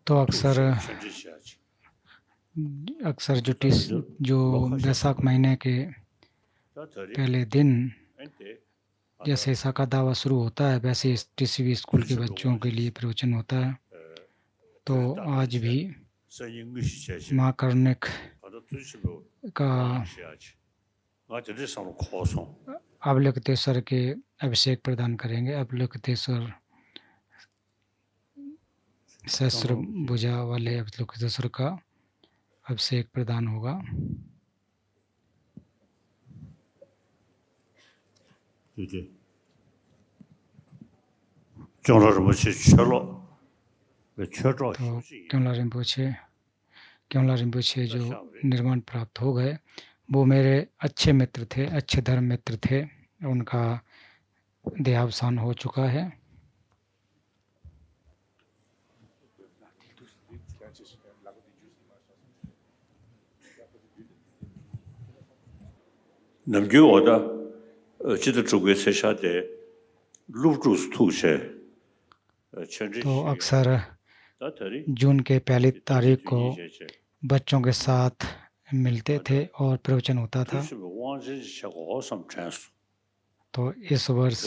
तो अक्सर जो बैसाख महीने के पहले दिन जैसे ऐसा का दावा शुरू होता है वैसे इस टीसीवी स्कूल के बच्चों के लिए प्रवचन होता है। तो आज भी माँ कर्णिक का अवलोकितेश्वर के अभिषेक प्रदान करेंगे। अवलोकितेश्वर सहस्त्र भुजा वाले अवलोकितेश्वर का अभिषेक प्रदान होगा। तो क्योंला रिम्पोछे जो निर्माण प्राप्त हो गए वो मेरे अच्छे मित्र थे, अच्छे धर्म मित्र थे। उनका देहावसान हो चुका है। तो अक्सर जून के पहली तारीख को बच्चों के साथ मिलते थे और प्रवचन होता था। तो इस वर्ष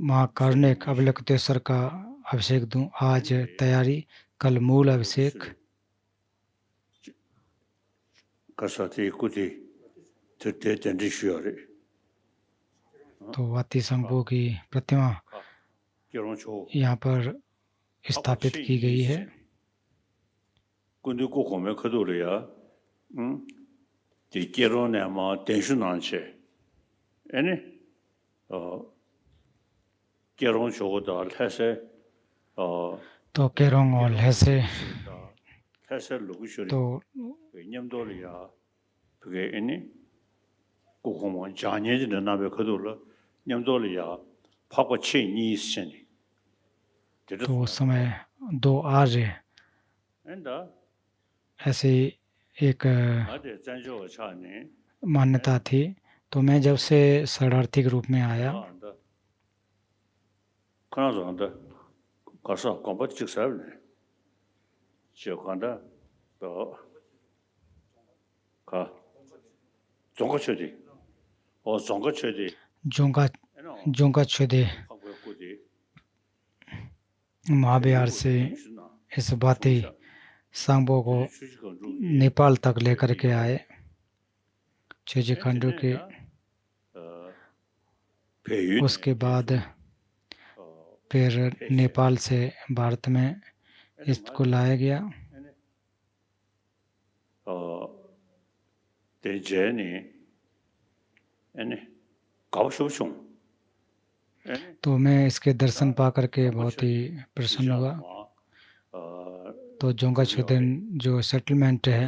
माँ कर्णिक अवलोकितेश्वर का अभिषेक दूं। आज तैयारी, कल मूल अभिषेक। तो वाती संघो की प्रतिमा यहाँ पर स्थापित की गई है। तो केरोंग और लहसे तो उस समय दो आर्य ऐसी एक मान्यता थी। तो मैं जब से शरणार्थी के रूप में आया जोंगा छुदे महाबिहार से इस बाती सांबो को नेपाल तक लेकर के आए। छेजी खंडू के उसके बाद फिर नेपाल से भारत में इसको लाया गया। तो मैं इसके दर्शन पा करके बहुत ही प्रसन्न हुआ। तो जोंगा छुदेन जो सेटलमेंट है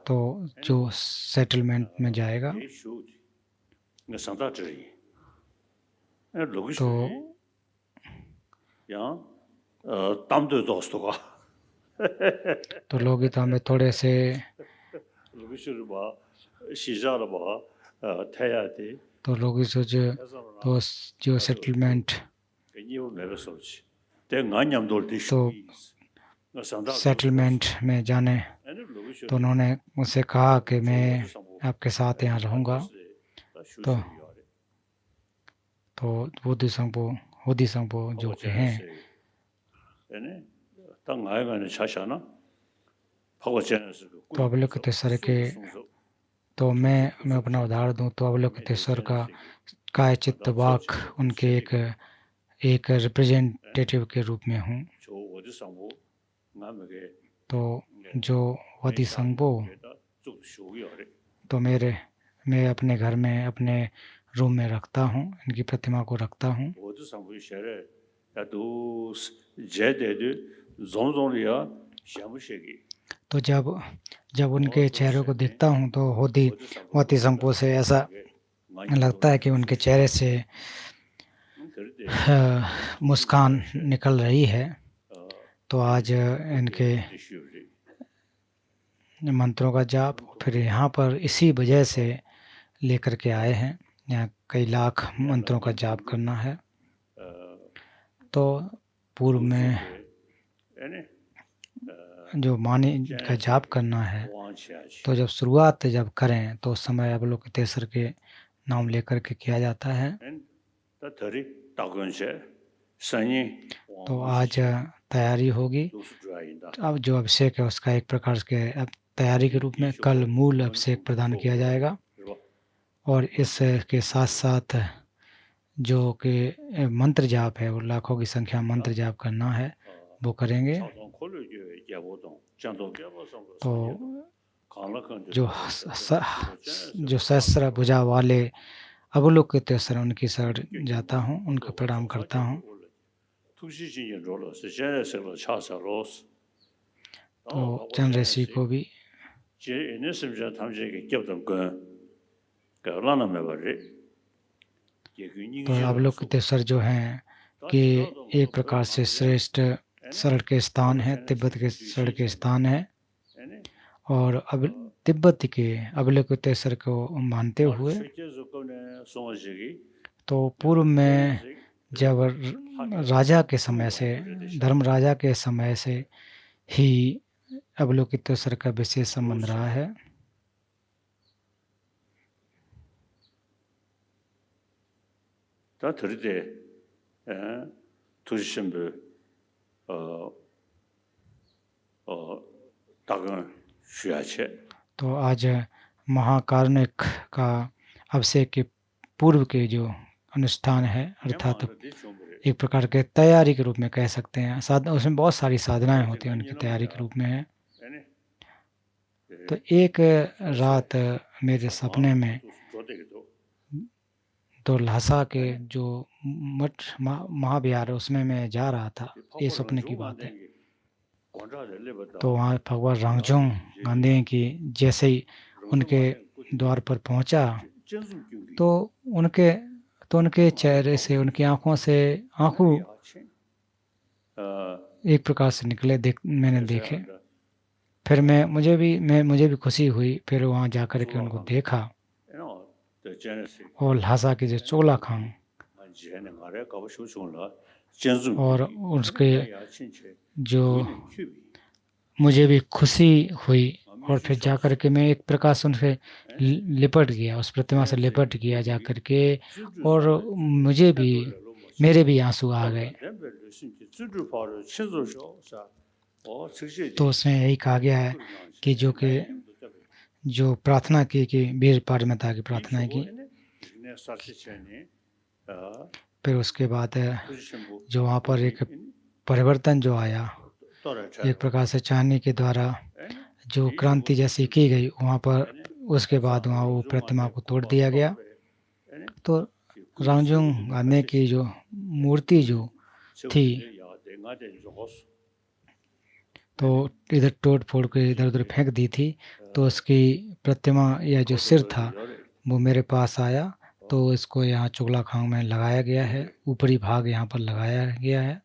तो जो सेटलमेंट में जाएगा तो लोग तो हमें थोड़े से तो लोग तो जो सेटलमेंट तो सेटलमेंट में जाने तो उन्होंने मुझसे कहा कि मैं आपके साथ यहाँ रहूँगा तो होदी संगपो जो के हैं तो अवलोकितेश्वर के तो मैं अपना उदाहरण दूँ तो अवलोकितेश्वर का चित्त वाक उनके एक रिप्रेजेंटेटिव के रूप में हूँ तो जो वदी संगबो तो मैं अपने घर में अपने रूम में रखता हूँ इनकी प्रतिमा को रखता हूँ तो जब उनके चेहरे को देखता हूँ तो वदी संगबो से ऐसा लगता है कि उनके चेहरे से मुस्कान निकल रही है तो आज इनके मंत्रों का जाप फिर यहाँ पर इसी वजह से लेकर के आए हैं यहाँ कई लाख मंत्रों का जाप करना है तो पूर्व में जो मानी का जाप करना है तो जब शुरुआत जब करें तो उस समय अवलोकितेश्वर के नाम लेकर के किया जाता है तो आज तैयारी होगी अब जो अभिषेक है उसका एक प्रकार के तैयारी के रूप में कल मूल अभिषेक प्रदान किया जाएगा और इसके साथ साथ जो कि मंत्र जाप है वो लाखों की संख्या मंत्र जाप करना है वो करेंगे तो जो सहस्त्र भुजा वाले अवलोकितेश्वर उनकी शरण जाता हूँ उनको प्रणाम करता हूँ तो चंद्र ऋषि को भी तो अवलोकितेश्वर जो हैं कि एक प्रकार से श्रेष्ठ शरण के स्थान है तिब्बत के शरण के स्थान है और अब तिब्बत के अवलोकितेश्वर को मानते हुए तो पूर्व में जब राजा के समय से धर्म राजा के समय से ही अवलोकितेश्वर का विशेष संबंध रहा है तो आज महाकारुणिक का अभिषेक के पूर्व के जो अनुष्ठान है अर्थात एक प्रकार के तैयारी के रूप में कह सकते हैं उसमें बहुत सारी साधनाएं होती हैं उनकी तैयारी के रूप में है तो एक रात मेरे सपने में तो लहसा के जो मठ महाविहार उसमें मैं जा रहा था ये सपने की बात है तो वहाँ भगवान रांगजोंग गांधी की जैसे ही उनके द्वार पर पहुंचा तो उनके चेहरे से उनकी आंखों से आंसू एक प्रकार से निकले मैंने देखे फिर मुझे भी खुशी हुई फिर वहाँ जाकर के उनको देखा और लहसा के जो चोला खां और उसके जो मुझे भी खुशी हुई और फिर जाकर के मैं एक प्रकार से उनसे लिपट गया उस प्रतिमा से लिपट गया जाकर के और मेरे भी आंसू आ गए तो उसमें यही कहा गया है कि जो प्रार्थना की कि वीर पारमिता की प्रार्थना की फिर उसके बाद जो वहाँ पर एक परिवर्तन जो आया एक प्रकार से चांदनी के द्वारा जो क्रांति जैसी की गई वहाँ पर उसके बाद वहाँ वो प्रतिमा को तोड़ दिया गया तो रांगजोंग गांधी की जो मूर्ति जो थी तो इधर तोड़ फोड़ के इधर उधर फेंक दी थी। तो उसकी प्रतिमा या जो सिर था वो मेरे पास आया। तो इसको यहाँ चुगला खांग में लगाया गया है, ऊपरी भाग यहाँ पर लगाया गया है।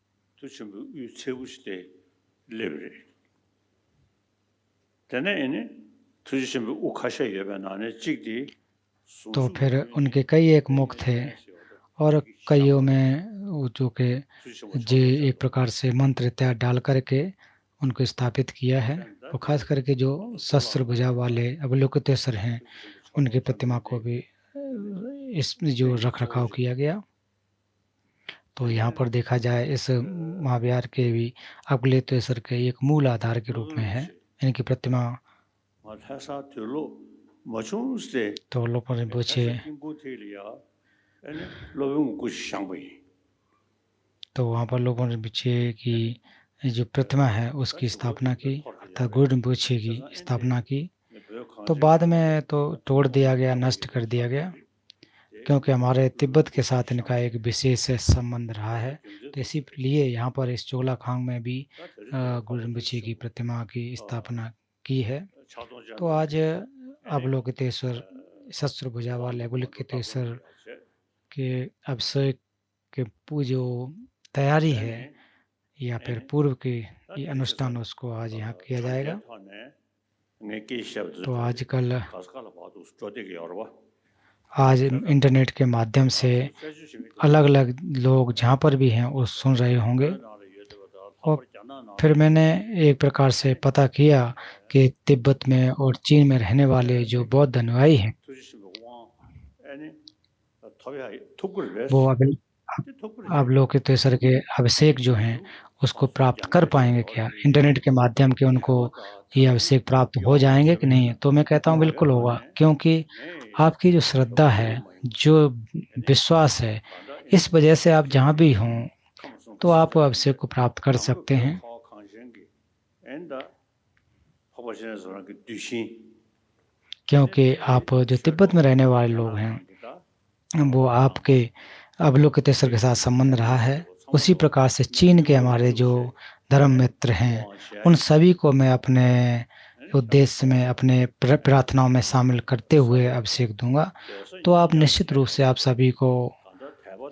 तो फिर उनके कई एक मुख थे और कईयों में वो जो कि जे एक प्रकार से मंत्र इत्यादि डाल करके उनको स्थापित किया है। और खास करके जो शस्त्र भुजा वाले अवलोकितेश्वर हैं उनकी प्रतिमा को भी इस जो रख रखाव किया गया। तो यहाँ पर देखा जाए इस महाविहार के भी अवलोकितेश्वर के एक मूल आधार के रूप में है इनकी प्रतिमा। तो लोगों ने पूछे तो वहाँ पर लोगों ने पूछे कि जो प्रतिमा है उसकी स्थापना की, अर्थात गुरु रिम्पोछे की स्थापना की। तो बाद में तो तोड़ दिया गया, नष्ट कर दिया गया, क्योंकि हमारे तिब्बत के साथ इनका एक विशेष संबंध रहा है। तो इसीलिए यहाँ पर इस चोगला खांग में भी गुरु रिम्पोछे की प्रतिमा की स्थापना की है। तो आज अवलोकितेश्वर शस्त्र भुजा वाले अवलोकितेश्वर के अभिषेक के जो तैयारी है या फिर पूर्व की ये अनुष्ठान उसको आज यहाँ किया जाएगा। तो आजकल आज इंटरनेट के माध्यम से अलग अलग लोग जहाँ पर भी हैं वो सुन रहे होंगे। और फिर मैंने एक प्रकार से पता किया कि तिब्बत में और चीन में रहने वाले जो बौद्ध अनुयायी हैं वो अवलोकितेश्वर के अभिषेक जो हैं उसको प्राप्त कर पाएंगे क्या, इंटरनेट के माध्यम के उनको ये अभिषेक प्राप्त हो जाएंगे कि नहीं। तो मैं कहता हूँ बिल्कुल होगा, क्योंकि आपकी जो श्रद्धा है, जो विश्वास है, इस वजह से आप जहाँ भी हों तो आप अभिषेक को प्राप्त कर सकते हैं। क्योंकि आप जो तिब्बत में रहने वाले लोग हैं वो आपके अवलोकितेश्वर के साथ संबंध रहा है। उसी प्रकार से चीन के हमारे जो धर्म मित्र हैं उन सभी को मैं अपने उद्देश्य में, अपने प्रार्थनाओं में शामिल करते हुए अभिषेक दूंगा। तो आप निश्चित रूप से आप सभी को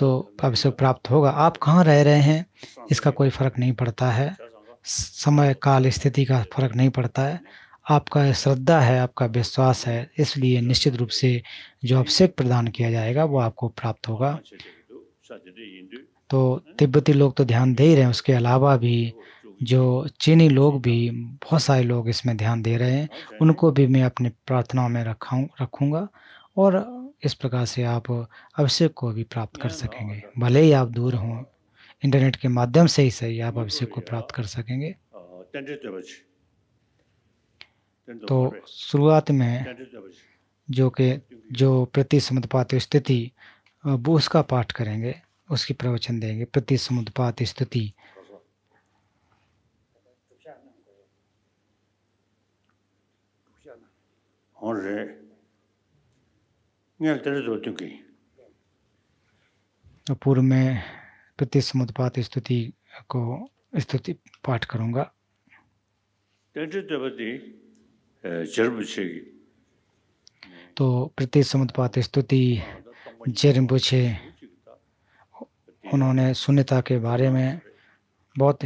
तो अभिषेक प्राप्त होगा। आप कहाँ रह रहे हैं इसका कोई फर्क नहीं पड़ता है, समय काल स्थिति का फर्क नहीं पड़ता है। आपका श्रद्धा है, आपका विश्वास है, इसलिए निश्चित रूप से जो अभिषेक प्रदान किया जाएगा वो आपको प्राप्त होगा। तो तिब्बती लोग तो ध्यान दे ही रहे हैं, उसके अलावा भी जो चीनी लोग भी, बहुत सारे लोग इसमें ध्यान दे रहे हैं, उनको भी मैं अपनी प्रार्थनाओं में रखूंगा और इस प्रकार से आप अभिषेक को भी प्राप्त कर सकेंगे। भले ही आप दूर हों, इंटरनेट के माध्यम से ही सही आप अभिषेक को प्राप्त कर सकेंगे। तो शुरुआत में जो प्रतिसमुत्पात स्थिति वो उसका पाठ करेंगे, उसकी प्रवचन देंगे। प्रतिसमुत्पात स्थिति पूर्व में प्रतिसमुत्पात स्थिति को स्तुति पाठ करूंगा। तो प्रतिसमुत्पात स्तुति जे रिम्पोछे उन्होंने शून्यता के बारे में बहुत,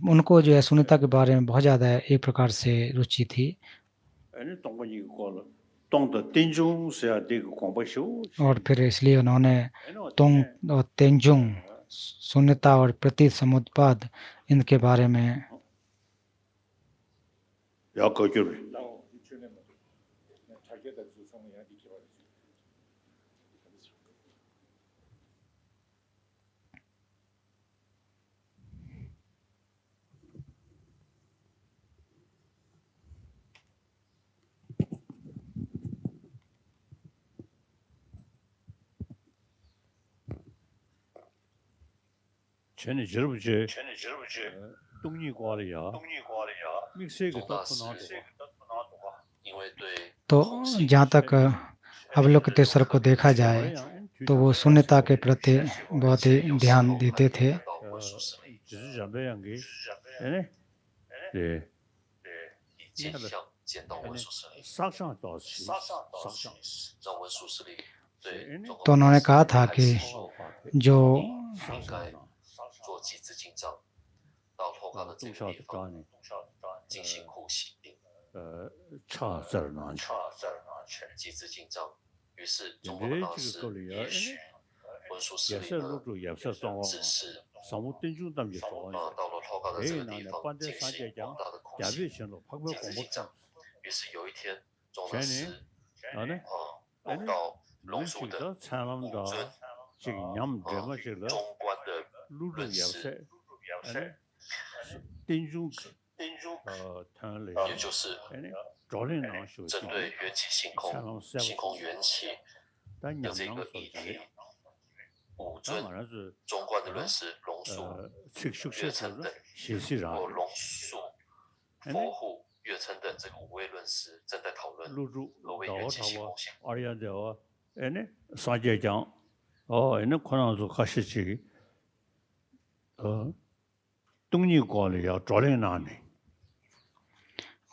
उनको जो है शून्यता के बारे में बहुत ज़्यादा एक प्रकार से रुचि थी। और फिर इसलिए उन्होंने तोंग और तेंजुंग, शून्यता और प्रतिसमुत्पाद, इनके बारे में तो जहाँ तक अवलोकितेश्वर को देखा जाए तो वो शून्यता के प्रति बहुत ही ध्यान देते थे। तो उन्होंने कहा था कि जो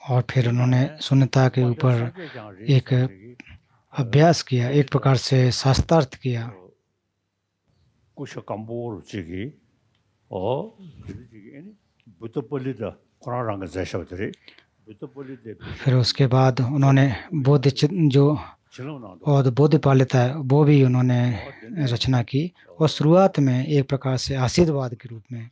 और फिर उन्होंने शून्यता के ऊपर एक अभ्यास किया, एक प्रकार से शास्त्रार्थ किया। फिर उसके बाद उन्होंने बोधिपालिता है वो भी उन्होंने रचना की, और शुरुआत में एक प्रकार से आशीर्वाद के रूप में,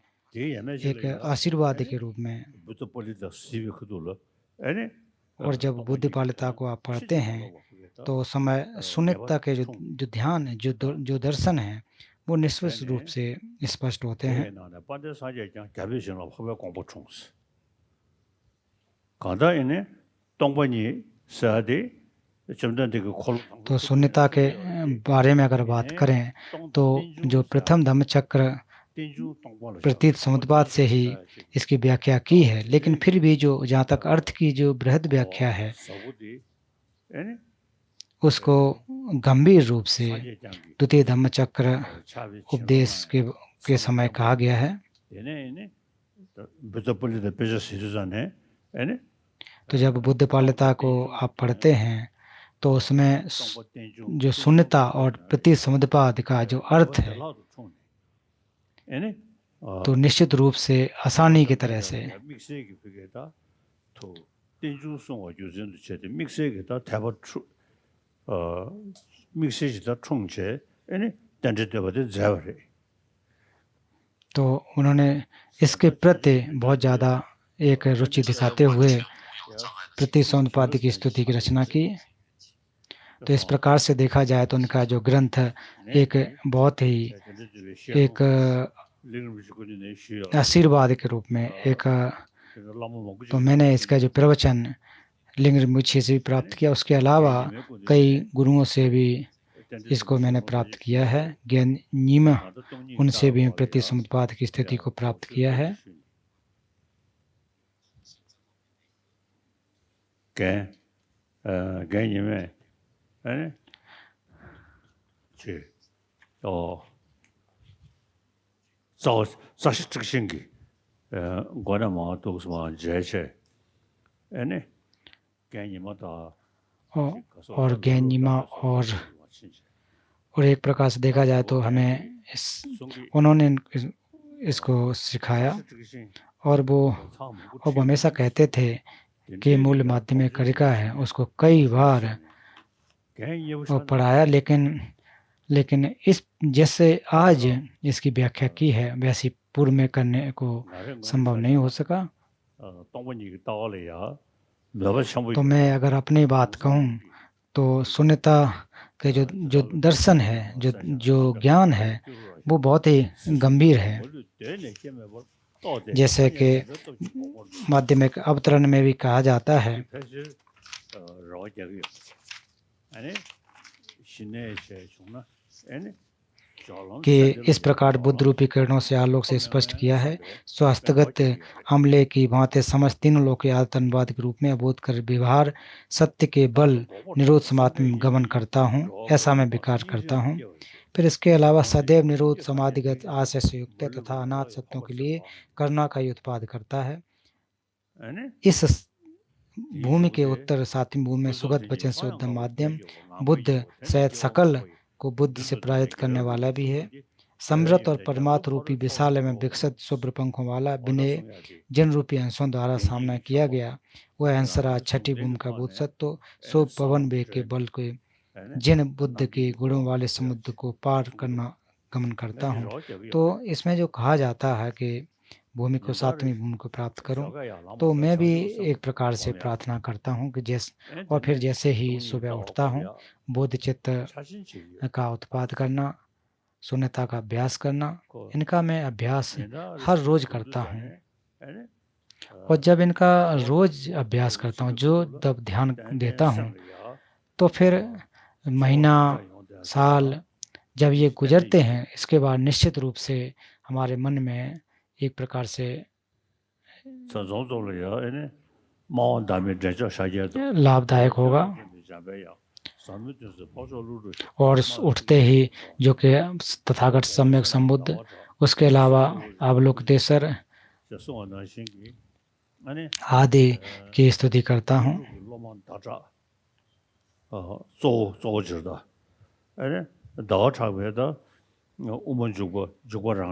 और जब बुद्धिपालिता को आप पढ़ते हैं तो उस समय शून्यता के जो ध्यान है, जो दर्शन है, वो निश्चित रूप से स्पष्ट होते हैं। तो शून्यता के बारे में अगर बात करें तो जो प्रथम धम्मचक्र प्रतीत समुद्रवाद से ही इसकी व्याख्या की है, लेकिन फिर भी जो जहाँ तक अर्थ की जो बृहद व्याख्या है उसको गंभीर रूप से द्वितीय धम्मचक्र उपदेश के समय कहा गया है। तो जब बुद्धिपालिता को आप पढ़ते हैं तो उसमें जो शून्यता और प्रतीत समुद्रवाद का जो अर्थ है तो निश्चित रूप से आसानी की तरह से तो उन्होंने इसके प्रति बहुत ज़्यादा एक रुचि दिखाते हुए प्रतीत समुद्रवाद की स्तुति की रचना की। तो इस प्रकार से देखा जाए तो उनका जो ग्रंथ एक बहुत ही एक आशीर्वाद के रूप में एक, तो मैंने इसका जो प्रवचन लिंग rinpoche से भी प्राप्त किया, उसके अलावा कई गुरुओं से भी इसको मैंने प्राप्त किया है। ज्ञान नीमा उनसे भी प्रतीत समुद्रवाद की स्थिति को प्राप्त किया है। और ज्ञानीमा और एक प्रकार से देखा जाए तो हमें उन्होंने इसको सिखाया, और वो हमेशा कहते थे कि मूल माध्यमिक कारिका है उसको कई बार पढ़ाया, लेकिन इस जैसे आज इसकी व्याख्या की है वैसी पूर्व में करने को संभव नहीं हो सका। तो मैं अगर अपनी बात कहूँ तो शून्यता के जो दर्शन है, जो ज्ञान है, वो बहुत ही गंभीर है। जैसे कि माध्यमिक अवतरण में भी कहा जाता है कि इस प्रकार बुद्ध रूपी किरणों से आलोक से स्पष्ट किया है। स्वास्थ्यगत अमले की भांति समस्त तीनों लोग के आतंकवाद के रूप में अबोध कर व्यवहार सत्य के बल निरोध समाधि में गमन करता हूँ, ऐसा मैं विकार करता हूँ। फिर इसके अलावा सदैव निरोध समाधिगत आशय से युक्त तथा अनाथ सत्यों के लिए करुणा का ही उत्पाद करता है। इस भूमि के उत्तर सातवीं भूमि में सुगत वचन से उद्यम माध्यम बुद्ध शायद सकल को बुद्ध से पराजित करने वाला भी है। समृत और परमात्म रूपी विशाल में विकसित शुभ्र पंखों वाला विनय जिन रूपी अंशों द्वारा सामना किया गया वह हंसराज छठी भूमि का भूत सत्व सो पवन वेग के बल के जिन बुद्ध के गुणों वाले समुद्र को पार करना गमन करता हूँ। तो इसमें जो कहा जाता है कि भूमि को सातवीं भूमि को प्राप्त करूं, तो मैं भी एक प्रकार से प्रार्थना करता हूं कि और फिर जैसे ही सुबह उठता हूं बोध चित्त का उत्पाद करना, शून्यता का अभ्यास करना, इनका मैं अभ्यास हर रोज करता हूं। और जब इनका रोज अभ्यास करता हूं, जो तब ध्यान देता हूं, तो फिर महीना साल जब ये गुजरते हैं, इसके बाद निश्चित रूप से हमारे मन में एक प्रकार से लाभदायक होगा। और उठते ही जो कि तथागत सम्यक संबुद्ध, उसके अलावा अवलोकतेश्वर आदि की स्तुति करता हूँ।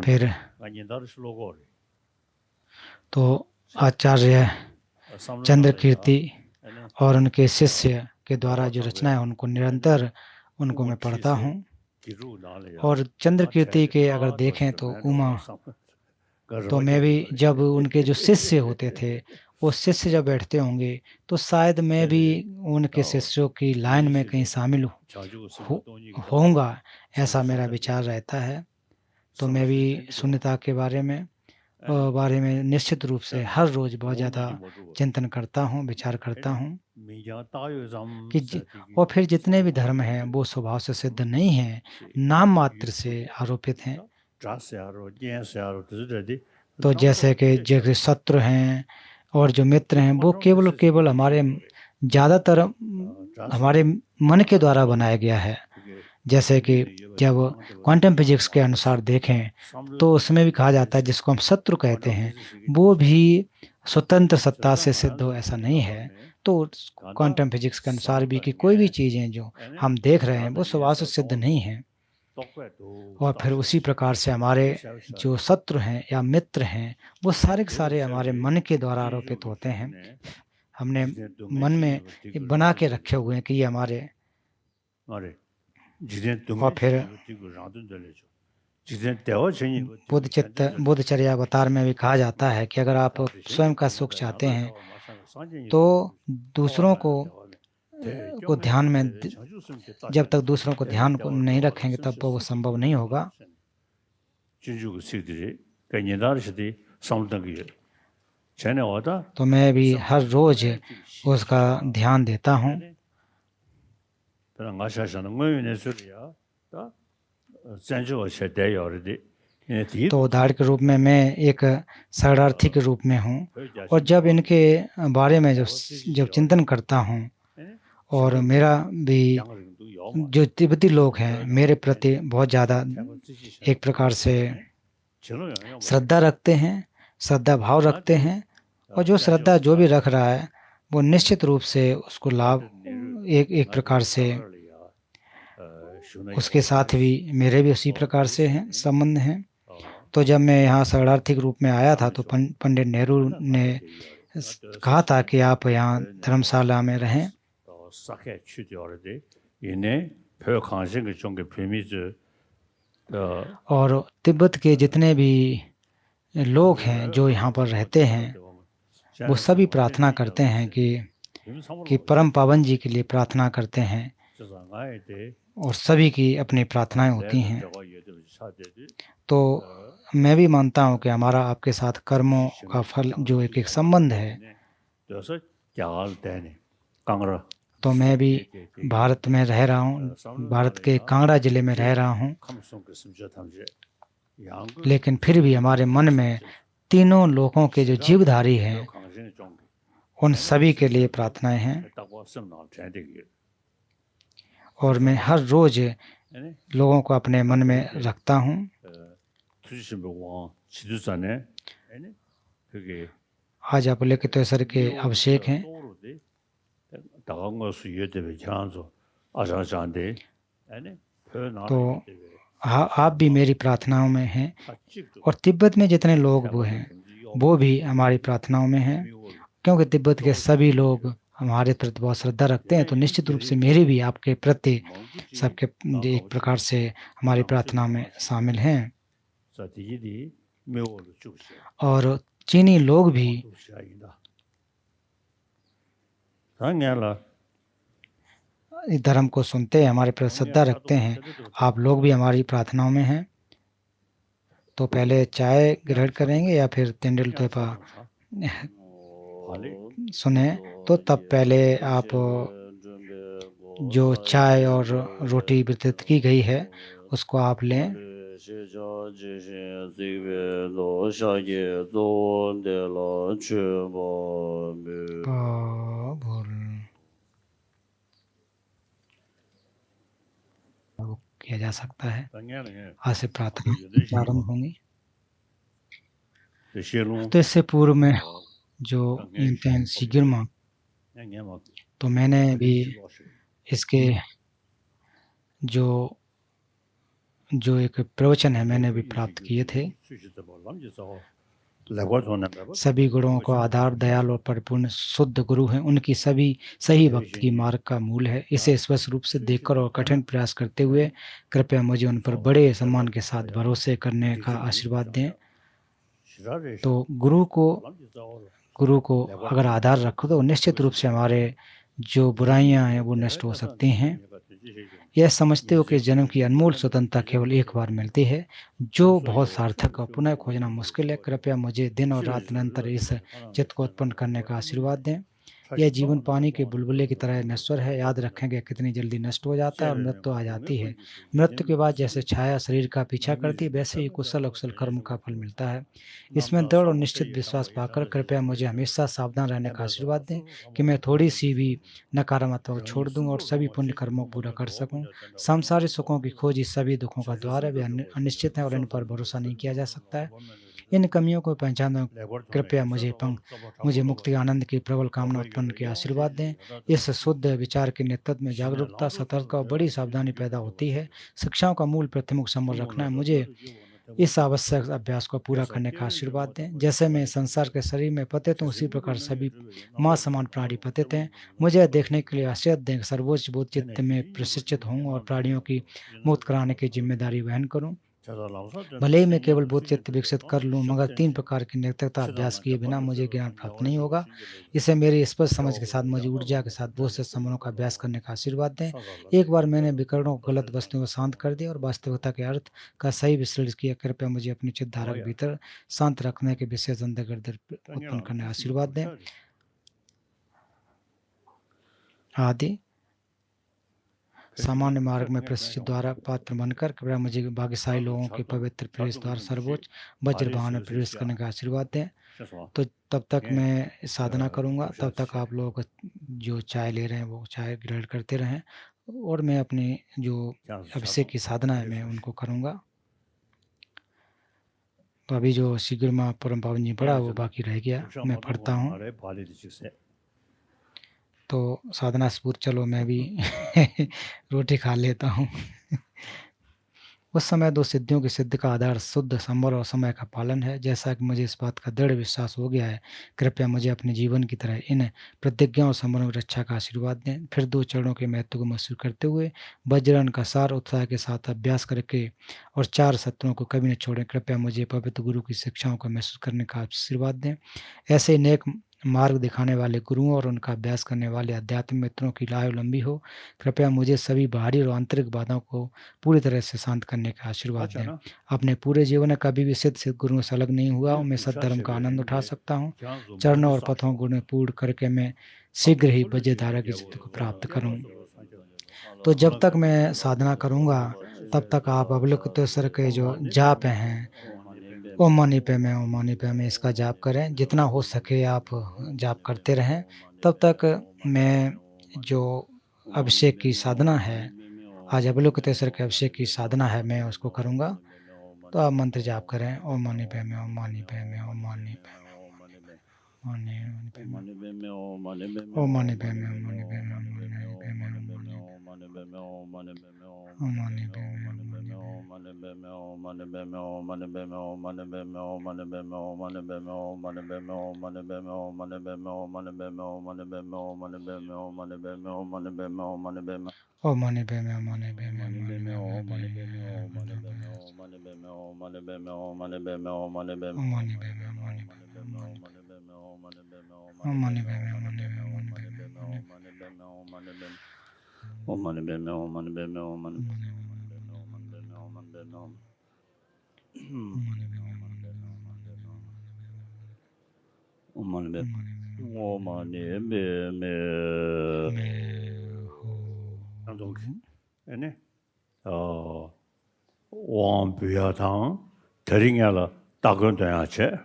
फिर तो आचार्य चंद्र कीर्ति और उनके शिष्य के द्वारा जो रचनाएं उनको निरंतर उनको मैं पढ़ता हूँ। और चंद्र कीर्ति के अगर देखें तो उमा, तो मैं भी जब उनके जो शिष्य होते थे वो शिष्य जब बैठते होंगे तो शायद मैं भी उनके शिष्यों की लाइन में कहीं शामिल होऊंगा, ऐसा मेरा विचार रहता है। तो मैं भी शून्यता के बारे में निश्चित रूप से हर रोज बहुत ज़्यादा चिंतन करता हूँ, विचार करता हूँ कि और फिर जितने भी धर्म हैं वो स्वभाव से सिद्ध नहीं हैं, नाम मात्र से आरोपित हैं। तो जैसे कि जो शत्रु हैं और जो मित्र हैं वो केवल हमारे ज़्यादातर हमारे मन के द्वारा बनाया गया है। जैसे कि जब क्वांटम फिजिक्स के अनुसार देखें तो उसमें भी कहा जाता है जिसको हम शत्रु कहते हैं वो भी स्वतंत्र सत्ता से सिद्ध हो, ऐसा नहीं है। तो क्वांटम फिजिक्स के अनुसार भी कि कोई भी चीज़ें जो हम देख रहे हैं वो स्वभाव से सिद्ध नहीं है। और फिर उसी प्रकार से हमारे जो शत्रु हैं या मित्र हैं वो सारे के सारे हमारे मन के द्वारा आरोपित होते हैं। हमने मन में बना के रखे हुए हैं कि ये हमारे। और फिर बुद्धचर्या अवतार में भी कहा जाता है कि अगर आप स्वयं का सुख चाहते हैं तो दूसरों को ध्यान में, जब तक दूसरों को ध्यान को नहीं रखेंगे तब वो संभव नहीं होगा। तो मैं भी हर रोज उसका ध्यान देता हूँ। तो उदाहरण के रूप में मैं एक शरणार्थी के रूप में हूँ, और जब इनके बारे में जब चिंतन करता हूँ, और मेरा भी जो तिब्बती लोग हैं मेरे प्रति बहुत ज़्यादा एक प्रकार से श्रद्धा रखते हैं, श्रद्धा भाव रखते हैं, और जो श्रद्धा जो भी रख रहा है वो निश्चित रूप से उसको लाभ एक प्रकार से उसके साथ भी मेरे भी उसी प्रकार से हैं, संबंध हैं। तो जब मैं यहाँ शरणार्थी के रूप में आया था तो पंडित नेहरू ने कहा था कि आप यहाँ धर्मशाला में रहें। और तिब्बत के जितने भी लोग हैं जो यहाँ पर रहते हैं वो सभी प्रार्थना करते हैं कि परम पावन जी के लिए प्रार्थना करते हैं, और सभी की अपनी प्रार्थनाएं होती हैं। तो मैं भी मानता हूँ कि हमारा आपके साथ कर्मों का फल जो एक संबंध है। तो मैं भी भारत में रह रहा हूँ, भारत के कांगड़ा जिले में रह रहा हूँ, लेकिन फिर भी हमारे मन में तीनों लोगों के जो जीवधारी हैं उन सभी के लिए प्रार्थनाएं हैं। और मैं हर रोज लोगों को अपने मन में रखता हूँ। आज अवलोकितेश्वर के अभिषेक हैं। तो आप भी मेरी प्रार्थनाओं में हैं, और तिब्बत में जितने लोग वो हैं वो भी हमारी प्रार्थनाओं में हैं, क्योंकि तिब्बत के सभी लोग हमारे प्रति बहुत श्रद्धा रखते हैं। तो निश्चित रूप से मेरी भी आपके प्रति सबके एक प्रकार से हमारी प्रार्थना में शामिल हैं। और चीनी लोग भी इस धर्म को सुनते हैं, हमारे प्रति श्रद्धा रखते हैं। आप लोग भी हमारी प्रार्थनाओं में हैं। तो पहले चाय ग्रहण करेंगे या फिर तेंदुल तेपा सुने? तो तब पहले आप जो चाय और रोटी वितरित की गई है उसको आप लें। किया जा सकता है। आज से प्रार्थना प्रारंभ होंगी। तो इससे पूर्व में जो इंटेन शिगिरमा, तो मैंने भी इसके जो एक प्रवचन है मैंने भी प्राप्त किए थे। सभी गुरुओं को आधार, दयाल और परिपूर्ण शुद्ध गुरु हैं। उनकी सभी सही भक्त की मार्ग का मूल है। इसे स्पष्ट रूप से देखकर और कठिन प्रयास करते हुए कृपया मुझे उन पर बड़े सम्मान के साथ भरोसे करने का आशीर्वाद दें। तो गुरु को अगर आधार रखो तो निश्चित रूप से हमारे जो बुराइयां हैं वो नष्ट हो सकती हैं। यह समझते हो कि जन्म की अनमोल स्वतंत्रता केवल एक बार मिलती है, जो बहुत सार्थक और पुनः खोजना मुश्किल है। कृपया मुझे दिन और रात निरंतर इस चित्त को उत्पन्न करने का आशीर्वाद दें। यह जीवन पानी के बुलबुले की तरह नश्वर है। याद रखेंगे कितनी जल्दी नष्ट हो जाता है और मृत्यु आ जाती है। मृत्यु के बाद जैसे छाया शरीर का पीछा करती है, वैसे ही कुशल अकुशल कर्म का फल मिलता है। इसमें दृढ़ और निश्चित विश्वास पाकर कृपया मुझे हमेशा सावधान रहने का आशीर्वाद दें कि मैं थोड़ी सी भी नकारात्मक छोड़ दूं और सभी पुण्य कर्मों को पूरा कर सकूं। सांसारिक सुखों की खोज इस सभी दुखों का द्वार है। वे अनिश्चित हैं और इन पर भरोसा नहीं किया जा सकता है। इन कमियों को पहचानना कृपया मुझे मुक्ति आनंद की प्रबल कामना उत्पन्न के आशीर्वाद दें। इस शुद्ध विचार के नेतृत्व में जागरूकता, सतर्कता और बड़ी सावधानी पैदा होती है। शिक्षाओं का मूल प्रमुख संबल रखना है। मुझे इस आवश्यक अभ्यास को पूरा करने का आशीर्वाद दें। जैसे मैं संसार के शरीर में पतित हूँ, उसी प्रकार सभी माँ समान प्राणी पतित हैं। मुझे देखने के लिए आश्रय दें, सर्वोच्च बोध चित्त में प्रशिक्षित हूँ और प्राणियों की मुक्त कराने की जिम्मेदारी वहन करूँ। भले ही मैं केवल बोध चित्त विकसित कर लूँ, मगर 3 प्रकार की नैतिकता अभ्यास किए बिना मुझे ज्ञान प्राप्त नहीं होगा। इसे मेरी स्पष्ट समझ के साथ मुझे ऊर्जा के साथ बोध से समनों का अभ्यास करने का आशीर्वाद दें। एक बार मैंने विकरणों को, गलत वस्तुओं को शांत कर दिया और वास्तविकता के अर्थ का सही विश्लेषण किया। कृपया मुझे अपनी चित्त धारक भीतर शांत रखने के विशेष अंतर्गत उत्पन्न करने का आशीर्वाद दें। आदि सामान्य मार्ग में प्रशिक्षित द्वारा पात्र बनकर कृपया मुझे भाग्यशाली लोगों के पवित्र प्रवेश द्वार सर्वोच्च वज्र वाहन में प्रवेश करने का आशीर्वाद दें। तो तब तक मैं साधना करूंगा, तब तक आप लोग जो चाय ले रहे हैं वो चाय ग्रहण करते रहें, और मैं अपनी जो अभिषेक की साधना है मैं उनको करूंगा। तो अभी जो शिगिरमा परम पावन जी पढ़ा वो बाकी रह गया, मैं पढ़ता हूँ। तो साधना स्फूर्त चलो मैं भी रोटी खा लेता हूँ। उस समय 2 सिद्धियों की सिद्धि का आधार शुद्ध संबल और समय का पालन है। जैसा कि मुझे इस बात का दृढ़ विश्वास हो गया है, कृपया मुझे अपने जीवन की तरह इन प्रतिज्ञाओं और संबलों की रक्षा का आशीर्वाद दें। फिर 2 चरणों के महत्व को महसूस करते हुए वज्रन का सार उत्साह के साथ अभ्यास करके और 4 सत्रों को कभी न छोड़ें। कृपया मुझे पवित्र गुरु की शिक्षाओं को महसूस करने का आशीर्वाद दें। ऐसे नेक मार्ग दिखाने वाले गुरुओं और उनका अभ्यास करने वाले आध्यात्मिक मित्रों की आयु लंबी हो। कृपया मुझे सभी बाहरी और आंतरिक बाधाओं को पूरी तरह से शांत करने का आशीर्वाद दें। अपने पूरे जीवन में कभी भी सिद्ध गुरुओं से अलग नहीं हुआ हूँ। मैं सद्धर्म का आनंद उठा सकता हूँ। चरणों और पथों गुण में पूर्ण करके मैं शीघ्र ही वज्रधारा की स्थिति को प्राप्त करूँ। तो जब तक मैं साधना करूँगा तब तक आप अवलोकितेश्वर के जो जाप हैं ओम मनी पे में इसका जाप करें। जितना हो सके आप जाप करते रहें। तब तक मैं जो अभिषेक की साधना है, आज अवलोकितेश्वर के अभिषेक की साधना है, मैं उसको करूँगा। तो आप मंत्र जाप करें ओम मनी पे में, ओम मनी पे में, ओम मनी पे में, ओम मनी पे, Donc, Wang Buya Tang, Teringala, Dagon Dayache.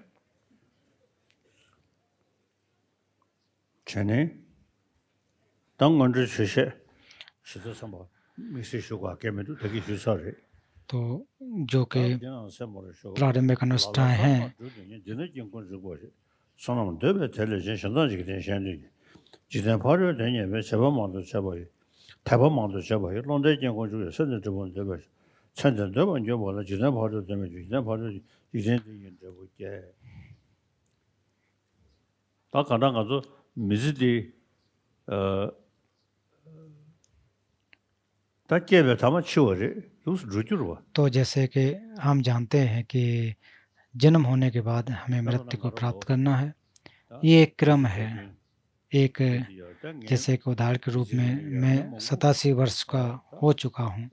Chene, Dangon Shishe, Shisa Samba, Missy Sugar came into the Gishu Sorry. तो जो कि प्रारंभिक अनुष्ठान हैं Sonam Debe Television, Shanji, Jitan Potter, then you have several months of Savoy, Tabamont of Savoy, London, Yangon, Senator Devon Debes, Santa Devon, Jobola, Jitan Potter, Jitan Potter, Jitan Devon. Bakanazo, Mizidi, Takever Tamachuri, those Ruturva. तो जैसे कि हम जानते हैं कि जन्म होने के बाद हमें मृत्यु को प्राप्त करना है, ये एक क्रम है। एक जैसे कि उदाहरण के रूप में मैं 87 वर्ष का हो चुका हूँ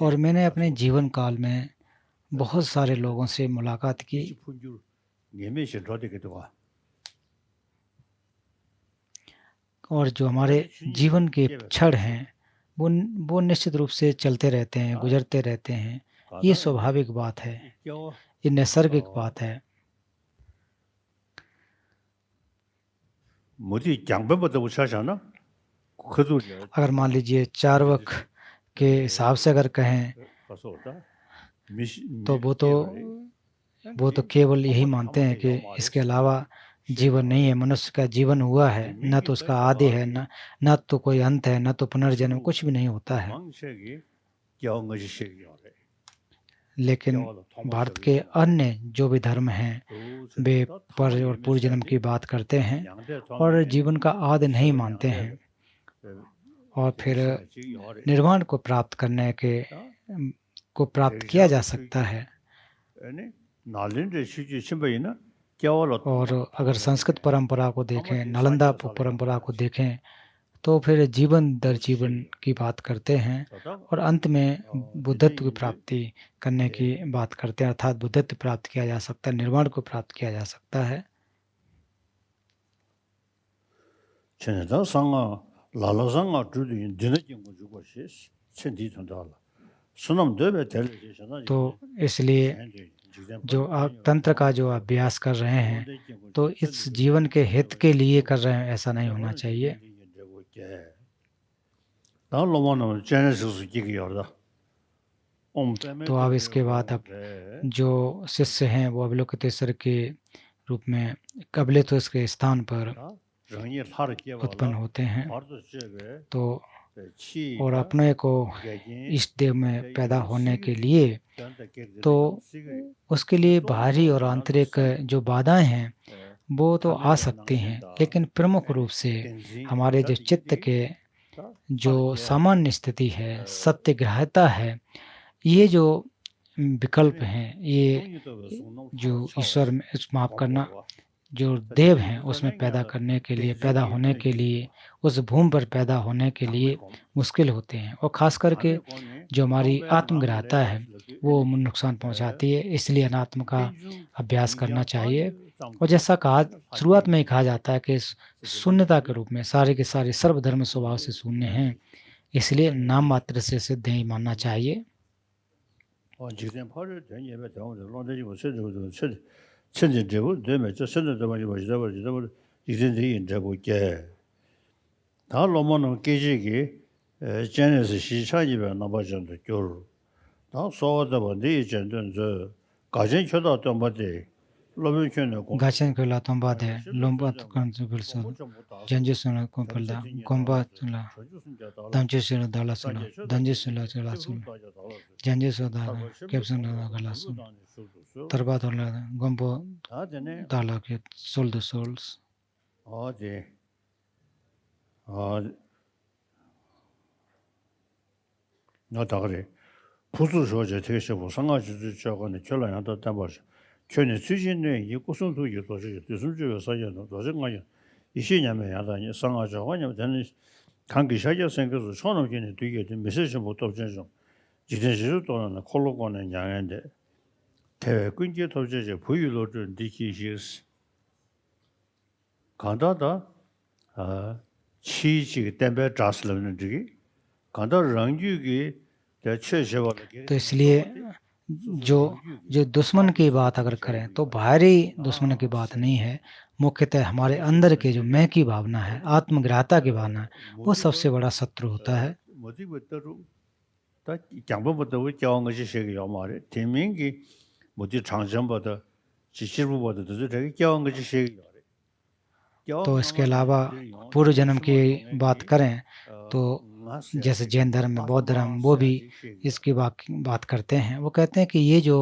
और मैंने अपने जीवन काल में बहुत सारे लोगों से मुलाकात की और जो हमारे जीवन के क्षण हैं वो निश्चित रूप से चलते रहते हैं, गुजरते रहते हैं। ये स्वाभाविक बात है, ये नैसर्गिक बात है। अगर मान लीजिए चार्वक के हिसाब से अगर कहें तो वो तो केवल यही मानते हैं कि इसके अलावा जीवन नहीं है। मनुष्य का जीवन हुआ है, न तो उसका आदि है, न तो कोई अंत है, न तो पुनर्जन्म, कुछ भी नहीं होता है। लेकिन भारत के अन्य जो भी धर्म हैं वे पर और पूर्व जन्म की बात करते हैं और जीवन का आदि नहीं मानते हैं और फिर निर्वाण को प्राप्त करने को प्राप्त किया जा सकता है। और अगर संस्कृत परंपरा को देखें, नालंदा परंपरा को देखें तो फिर जीवन दर जीवन की बात करते हैं और अंत में बुद्धत्व की प्राप्ति करने की बात करते हैं, अर्थात बुद्धत्व प्राप्त किया जा सकता है, निर्वाण को प्राप्त किया जा सकता है। तो इसलिए जो आप तंत्र का जो अभ्यास कर रहे हैं तो इस जीवन के हित के लिए कर रहे हैं, ऐसा नहीं होना चाहिए। तो अब इसके बाद अब जो शिष्य हैं वो अवलोकितेश्वर के रूप में कबलित के स्थान पर उत्पन्न होते हैं। तो और अपने को इष्ट देव में पैदा होने के लिए तो उसके लिए बाहरी और आंतरिक जो बाधाएं हैं वो तो आ सकती हैं, लेकिन प्रमुख रूप से हमारे जो चित्त के जो सामान्य स्थिति है, सत्यग्रहता है, ये जो विकल्प हैं, ये जो ईश्वर में माफ करना जो देव हैं उसमें पैदा करने के लिए, पैदा होने के लिए, उस भूमि पर पैदा होने के लिए मुश्किल होते हैं और खास करके जो हमारी आत्मग्रहता है वो नुकसान पहुंचाती है। इसलिए अनात्म का अभ्यास करना चाहिए। और जैसा कहा शुरुआत में ही कहा जाता है कि शून्यता के रूप में सारे के सारे सर्वधर्म स्वभाव से शून्य हैं, इसलिए नाम मात्र से सिद्ध नहीं मानना चाहिए। Gachen kula tomba de lomba tukan zubulso janju suna kumpulda gomba tula damju suna dala sula danju sula chula sula janju sula kepsuna dala sula tarba dala gombo dala ke soul the souls. 나 다그래. 부수 소재 되게 상가지도 저거는 결론도 담아서. 전에 수진네 이 고선도 유도지 무슨지요 사연도 도저가요. 이시냐면 야다니 상가죠. 왜냐면 저는 관계 사자 생겨서 선호견이 되게 된 메시지 못 없잖아. 지진시도 또는 콜로고는 양인데 대외 근제 도저지 부유로를 느끼시스. 간다다 치지 템베 자슬는 되게 간다 랑주기 तो इसलिए जो दुश्मन की बात अगर करें तो बाहरी दुश्मन की बात नहीं है, मुख्यतः हमारे अंदर के जो मैं की भावना है, आत्मग्राहता की भावना है, वो सबसे बड़ा शत्रु होता है। तो इसके अलावा पूर्व जन्म की बात करें तो जैसे जैन धर्म में बौद्ध धर्म वो भी इसकी बात करते हैं। वो कहते हैं कि ये जो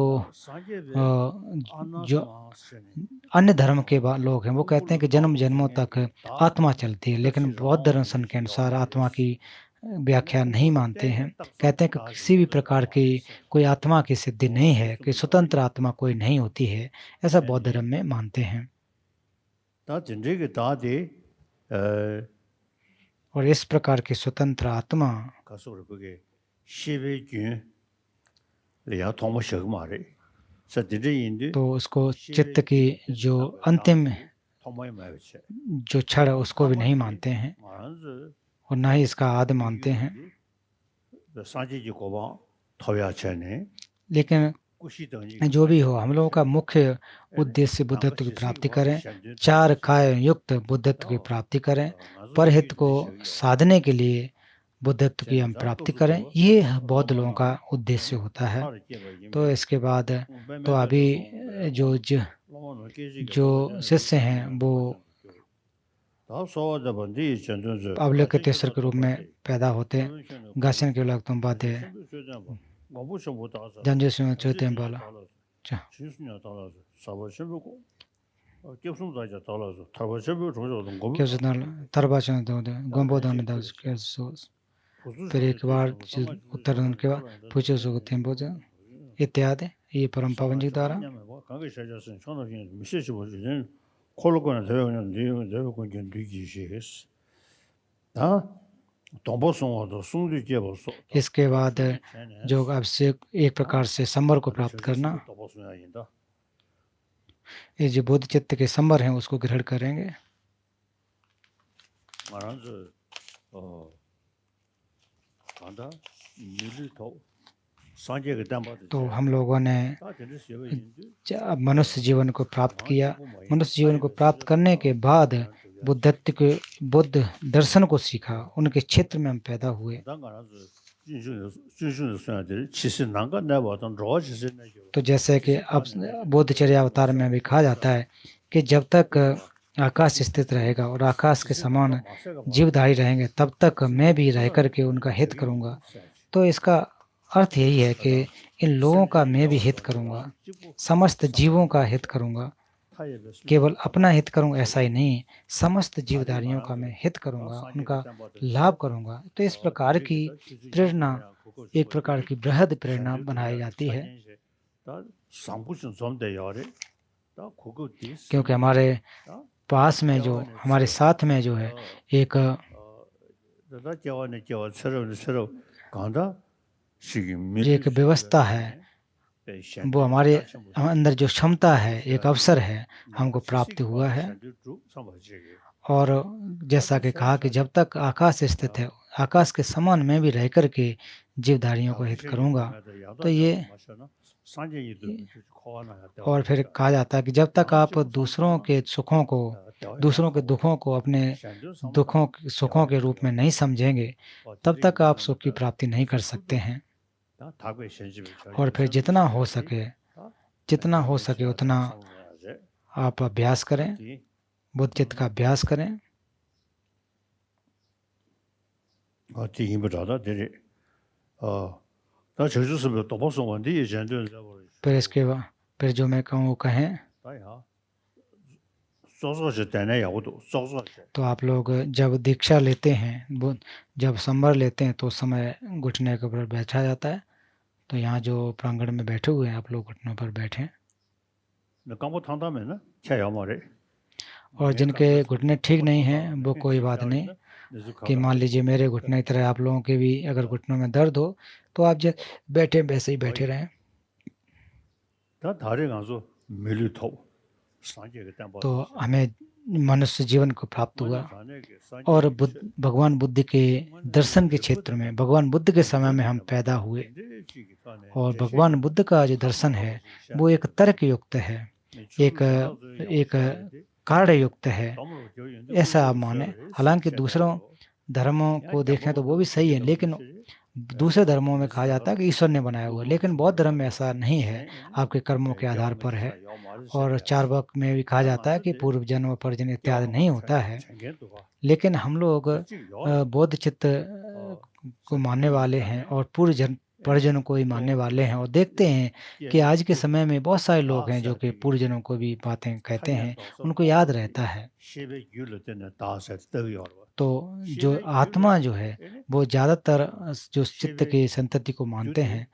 अन्य धर्म के लोग हैं वो कहते हैं कि जन्म जन्मों तक आत्मा चलती है, लेकिन बौद्ध दर्शन के अनुसार आत्मा की व्याख्या नहीं मानते हैं। कहते हैं कि किसी भी प्रकार की कोई आत्मा की सिद्धि नहीं है, कि स्वतंत्र आत्मा कोई नहीं होती है, ऐसा बौद्ध धर्म में मानते हैं। और इस प्रकार की स्वतंत्र आत्मा तो उसको चित्त की जो अंतिम जो क्षण उसको भी नहीं मानते हैं और ना ही इसका आदि मानते हैं। लेकिन जो भी हो, हम लोगों का मुख्य उद्देश्य बुद्धत्व की प्राप्ति करें, चार काय युक्त बुद्धत्व की प्राप्ति करें, परहित को साधने के लिए बुद्धत्व की हम प्राप्ति करें, ये बौद्ध लोगों का उद्देश्य होता है। तो इसके बाद तो अभी जो शिष्य हैं वो अवलोकितेश्वर के रूप में पैदा होते हैं। गाशन के लोग तुम बात है janju suna choten bala cha kyosna tarba chana do gombo don da so फिर एक बार उत्तर के बाद पूछो सो टेम्पो इत्यादि ये परम पावन जी द्वारा इसके बाद जो आपसे एक प्रकार से संवर को प्राप्त करना, ये जो बुद्ध चित्त के संवर हैं उसको ग्रहण करेंगे। तो हम लोगों ने मनुष्य जीवन को प्राप्त किया। मनुष्य जीवन को प्राप्त करने के बाद बुद्धत्व के बुद्ध दर्शन को सीखा, उनके क्षेत्र में हम पैदा हुए। तो जैसे कि अब बोधचर्या अवतार में भी कहा जाता है कि जब तक आकाश स्थित रहेगा और आकाश के समान जीवधारी रहेंगे तब तक मैं भी रह करके उनका हित करूंगा। तो इसका अर्थ यही है कि इन लोगों का मैं भी हित करूंगा, समस्त जीवों का हित करूंगा। केवल अपना हित करूंगा ऐसा ही नहीं, समस्त जीवधारियों का मैं हित करूंगा, उनका लाभ करूंगा। तो इस प्रकार की प्रेरणा एक प्रकार की बृहद प्रेरणा बनाई जाती है, क्योंकि हमारे पास में जो हमारे साथ में जो है एक व्यवस्था है, वो हमारे अंदर जो क्षमता है, एक अवसर है, हमको प्राप्त हुआ है। और जैसा कि कहा कि जब तक आकाश स्थित है, आकाश के समान मैं भी रह करके जीवधारियों को हित करूंगा। तो ये और फिर कहा जाता है कि जब तक आप दूसरों के सुखों को, दूसरों के दुखों को अपने सुखों के रूप में नहीं समझेंगे, तब तक आप सुख की प्राप्ति नहीं कर सकते हैं। और फिर जितना हो सके उतना आप अभ्यास करें, बुद्ध चित्त का अभ्यास करें। फिर इसके बाद फिर जो मैं कहूँ वो कहें। तो आप लोग जब दीक्षा लेते हैं, जब संवर लेते हैं तो उस समय घुटने के ऊपर बैठा जाता है। तो यहाँ जो प्रांगण में बैठे हुए हैं आप लोग घुटनों पर बैठें। और जिनके घुटने ठीक नहीं हैं वो कोई बात नहीं, कि मान लीजिए मेरे घुटने की तरह आप लोगों के भी अगर घुटनों में दर्द हो तो आप जब बैठे वैसे ही बैठे रहें। तो हमें मनुष्य जीवन को प्राप्त हुआ और भगवान बुद्ध के दर्शन के क्षेत्र में, भगवान बुद्ध के समय में हम पैदा हुए। और भगवान बुद्ध का जो दर्शन है वो एक तर्क युक्त है, एक कार्य युक्त है, ऐसा आप माने। हालांकि दूसरों धर्मों को देखें तो वो भी सही है, लेकिन दूसरे धर्मों में कहा जाता है कि ईश्वर ने बनाया हुआ है, लेकिन बौद्ध धर्म में ऐसा नहीं है, आपके कर्मों के आधार पर है। और चार्वाक में भी कहा जाता है कि पूर्व जन्म परिजन इत्यादि नहीं होता है। लेकिन हम लोग बौद्ध चित्त को मानने वाले हैं और पूर्व जन्म परिजनों को ही मानने वाले हैं। और देखते हैं कि आज के समय में बहुत सारे लोग हैं जो कि पूर्वजनों को भी बातें कहते हैं, उनको याद रहता है। तो जो आत्मा जो है वो ज्यादातर जो चित्त की संतति को मानते हैं।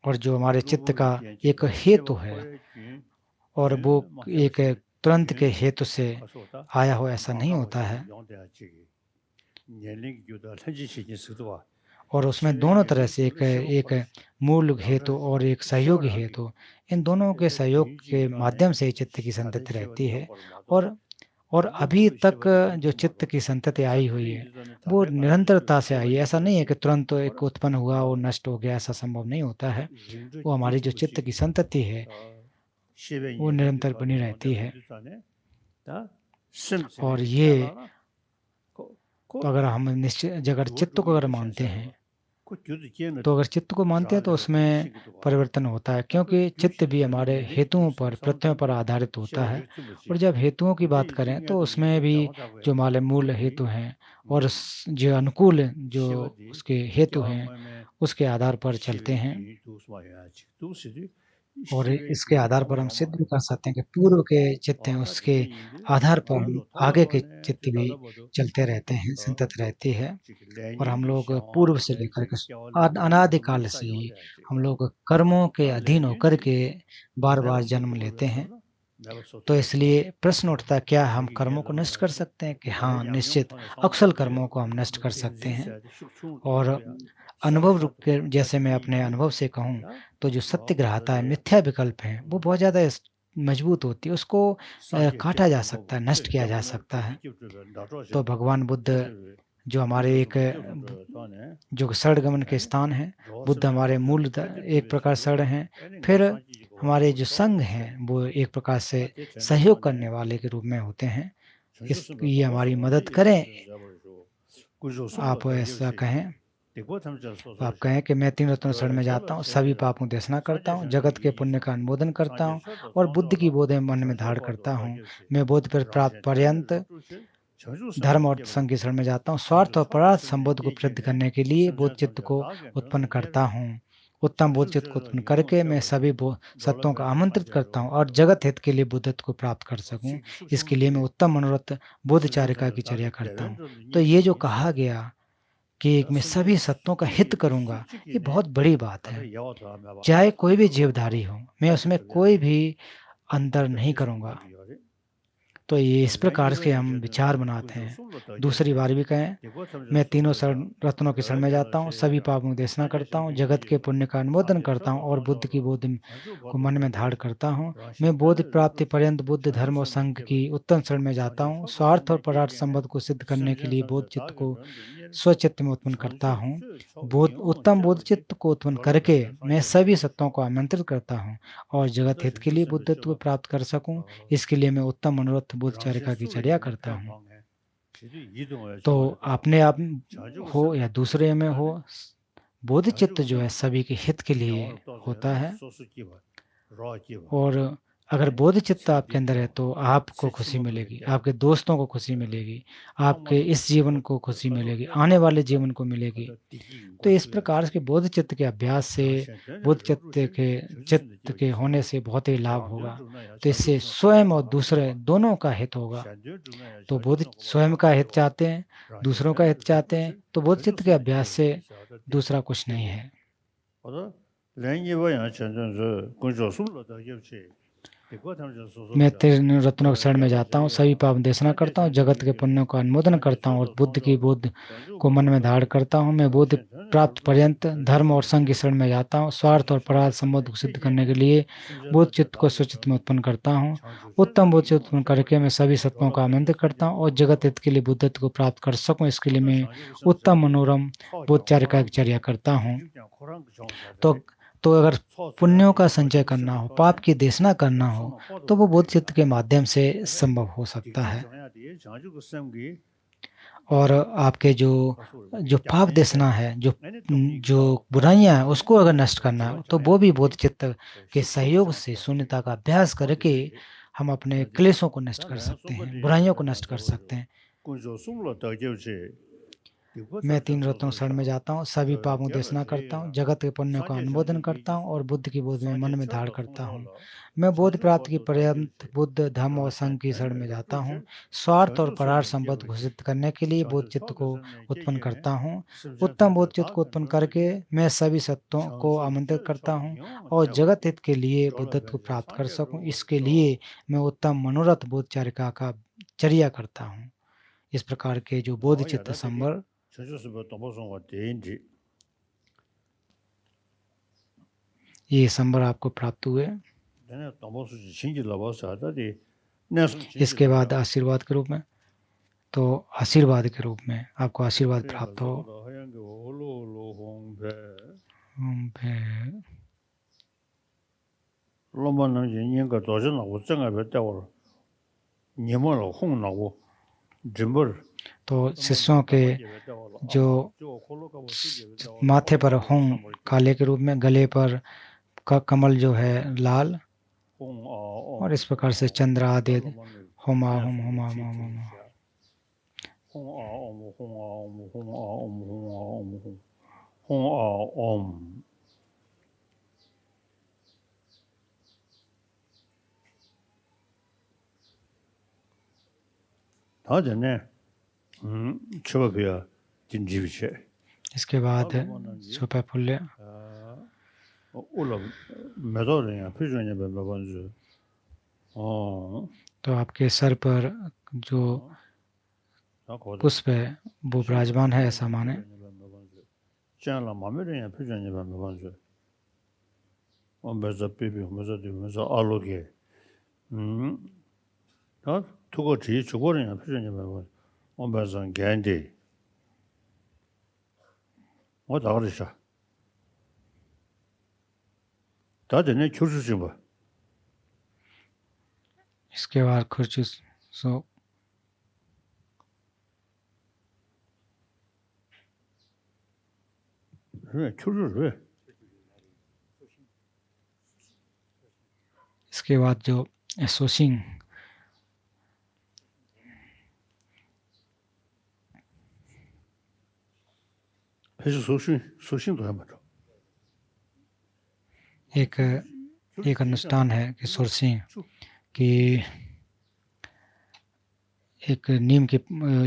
और जो हमारे चित्त का एक हेतु है और वो एक तुरंत के हेतु से आया हो ऐसा नहीं होता है। और उसमें दोनों तरह से एक मूल हेतु और एक सहयोगी हेतु, इन दोनों के सहयोग के माध्यम से चित्त की संतति रहती है। और अभी तक जो चित्त की संतति आई हुई है वो निरंतरता से आई है। ऐसा नहीं है कि तुरंत एक उत्पन्न हुआ और नष्ट हो गया, ऐसा संभव नहीं होता है। वो हमारी जो चित्त की संतति है वो निरंतर बनी रहती है। और ये तो अगर हम निश्चित अगर चित्त को अगर मानते हैं तो अगर चित्त को मानते हैं तो उसमें परिवर्तन होता है, क्योंकि चित्त भी हमारे हेतुओं पर, प्रत्ययों पर आधारित होता है। और जब हेतुओं की बात करें तो उसमें भी जो हमारे मूल हेतु हैं और जो अनुकूल जो उसके हेतु हैं उसके आधार पर चलते हैं। और इसके आधार पर हम सिद्ध भी कर सकते हैं कि पूर्व के चित्त हैं उसके आधार पर हम आगे के चित्त भी चलते रहते हैं, संतत रहती है। और हम लोग पूर्व से लेकर के अनादिकाल से ही हम लोग कर्मों के अधीन होकर के बार बार जन्म लेते हैं। तो इसलिए प्रश्न उठता है क्या हम कर्मों को नष्ट कर सकते हैं? कि हाँ, निश्चित अकुशल कर्मों को हम नष्ट कर सकते हैं। और अनुभव रूप के, जैसे मैं अपने अनुभव से कहूँ तो जो सत्यग्राहता है, मिथ्या विकल्प है, वो बहुत ज़्यादा मजबूत होती है, उसको काटा जा सकता है, नष्ट किया जा सकता है। तो भगवान बुद्ध जो हमारे एक जो शरणगमन के स्थान है, बुद्ध हमारे मूल एक प्रकार शरण हैं। फिर हमारे जो संघ हैं वो एक प्रकार से सहयोग करने वाले के रूप में होते हैं। ये हमारी मदद करें, आप ऐसा कहें। तो आप कहें कि मैं तीन रत्नों शरण में जाता हूँ, सभी पापों की देशना करता हूँ, जगत के पुण्य का अनुमोदन करता हूँ और बुद्ध की बोधें मन में धारण करता हूँ। मैं बोध पर प्राप्त पर्यंत धर्म और संघ की शरण में जाता हूँ। स्वार्थ और परार्थ संबोध को प्रसिद्ध करने के लिए बोध चित्त को उत्पन्न करता हूँ। उत्तम बोध चित्त को उत्पन्न करके मैं सभी सत्यों का आमंत्रित करता हूँ और जगत हित के लिए बुद्धत्व को प्राप्त कर सकूं। इसके लिए मैं उत्तम मनोरथ बोधचारिका की चर्या करता हूँ। तो ये जो कहा गया कि मैं सभी सत्यों का हित करूंगा, ये बहुत बड़ी बात है। चाहे कोई भी जीवधारी हो, मैं उसमें कोई भी अंतर नहीं करूंगा। तो ये इस प्रकार से हम विचार बनाते हैं। दूसरी बार भी कहें, मैं तीनों रत्नों की शरण में जाता हूँ, सभी पापों की देशना करता हूँ, जगत के पुण्य का अनुमोदन करता हूँ और बुद्ध की बोध को मन में धारण करता हूँ। मैं बोध प्राप्ति पर्यंत बुद्ध धर्म और संघ की उत्तम शरण में जाता हूँ। स्वार्थ और परार्थ संबंध को सिद्ध करने के लिए बोध चित्त को स्वचित्त में उत्पन्न करता हूँ। उत्तम बोध चित्त को उत्पन्न करके मैं सभी सत्यों को आमंत्रित करता हूँ और जगत हित के लिए बुद्धत्व को प्राप्त कर सकूं। इसके लिए मैं उत्तम मनोरथ बोधचारिका की चर्या करता हूँ। तो अपने आप हो या दूसरे में हो, बोधिचित्त जो है सभी के हित के लिए होता है, और अगर बोधिचित्त आपके अंदर है तो आपको खुशी मिलेगी, आपके दोस्तों को खुशी मिलेगी, आपके इस जीवन को खुशी मिलेगी, आने वाले जीवन को मिलेगी। तो इस प्रकार के बोधिचित्त के अभ्यास से, चित्त के होने से बहुत ही लाभ होगा। तो इससे स्वयं और दूसरे दोनों का हित होगा। तो बोधि स्वयं का हित चाहते हैं, दूसरों का हित चाहते हैं, तो बोधिचित्त के अभ्यास से दूसरा कुछ नहीं है। मैं तेरे रत्नों के शरण में जाता हूँ, सभी पाप देशना करता हूँ, जगत के पुण्यों का अनुमोदन करता हूँ और बुद्ध की बोध को मन में धारण करता हूँ। मैं बोध प्राप्त पर्यंत धर्म और संघ की शरण में जाता हूँ। स्वार्थ और परार्थ संबंध को सिद्ध करने के लिए बोध चित्त को स्वचित्त में उत्पन्न करता हूँ। उत्तम बोध चित्त उत्पन्न करके मैं सभी सत्वों का आमंत्रित करता हूँ और जगत हित के लिए बुद्धत्व को प्राप्त कर सकूँ, इसके लिए मैं उत्तम मनोरम बोधचार्य का चर्या करता हूँ। तो अगर पुण्यों का संचय करना हो, पाप की देशना करना हो, तो वो बोध चित्त के माध्यम से संभव हो सकता है। और आपके जो पाप देशना है, जो बुराइयां हैं, उसको अगर नष्ट करना है, तो वो भी बोध चित्त के सहयोग से शून्यता का अभ्यास करके हम अपने क्लेशों को नष्ट कर सकते हैं, बुराइयों को नष्ट कर सकते हैं। मैं तीन रत्नों शरण में जाता हूँ, सभी पापों देशना करता हूँ, जगत के पुण्यों का अनुमोदन करता हूँ और बुद्ध की बोध में मन में धारण करता हूँ। मैं बोध प्राप्त की पर्यंत बुद्ध, धम्म और संघ की शरण में जाता हूँ। स्वार्थ और परार्थ संबंध घोषित करने के लिए बोध चित्त को उत्पन्न करता हूँ। उत्तम बोध चित्त को उत्पन्न करके मैं सभी सत्यों को आमंत्रित करता हूँ और जगत हित के लिए बुद्धत्व को प्राप्त कर सकूँ, इसके लिए मैं उत्तम मनोरथ बोधचारिका का चर्या करता हूँ। इस प्रकार के जो बोध चित्त संवर ये संबर आपको प्राप्त हुए। इसके बाद आशीर्वाद के रूप में, तो आशीर्वाद के रूप में आपको आशीर्वाद प्राप्त हो। तो शिष्यों के जो माथे पर होंग काले के रूप में, गले पर का कमल जो है लाल, और इस प्रकार से चंद्र आदि होमा होम होमा होमा इसके बाद छुपा फुल्य, तो आपके सर पर जो पुष्प है वो विराजमान है, ऐसा माने। इसके बाद खुर्ची सो इसके बाद जो सोशिंग, एक अनुष्ठान है कि सोर्सिंग कि एक नीम के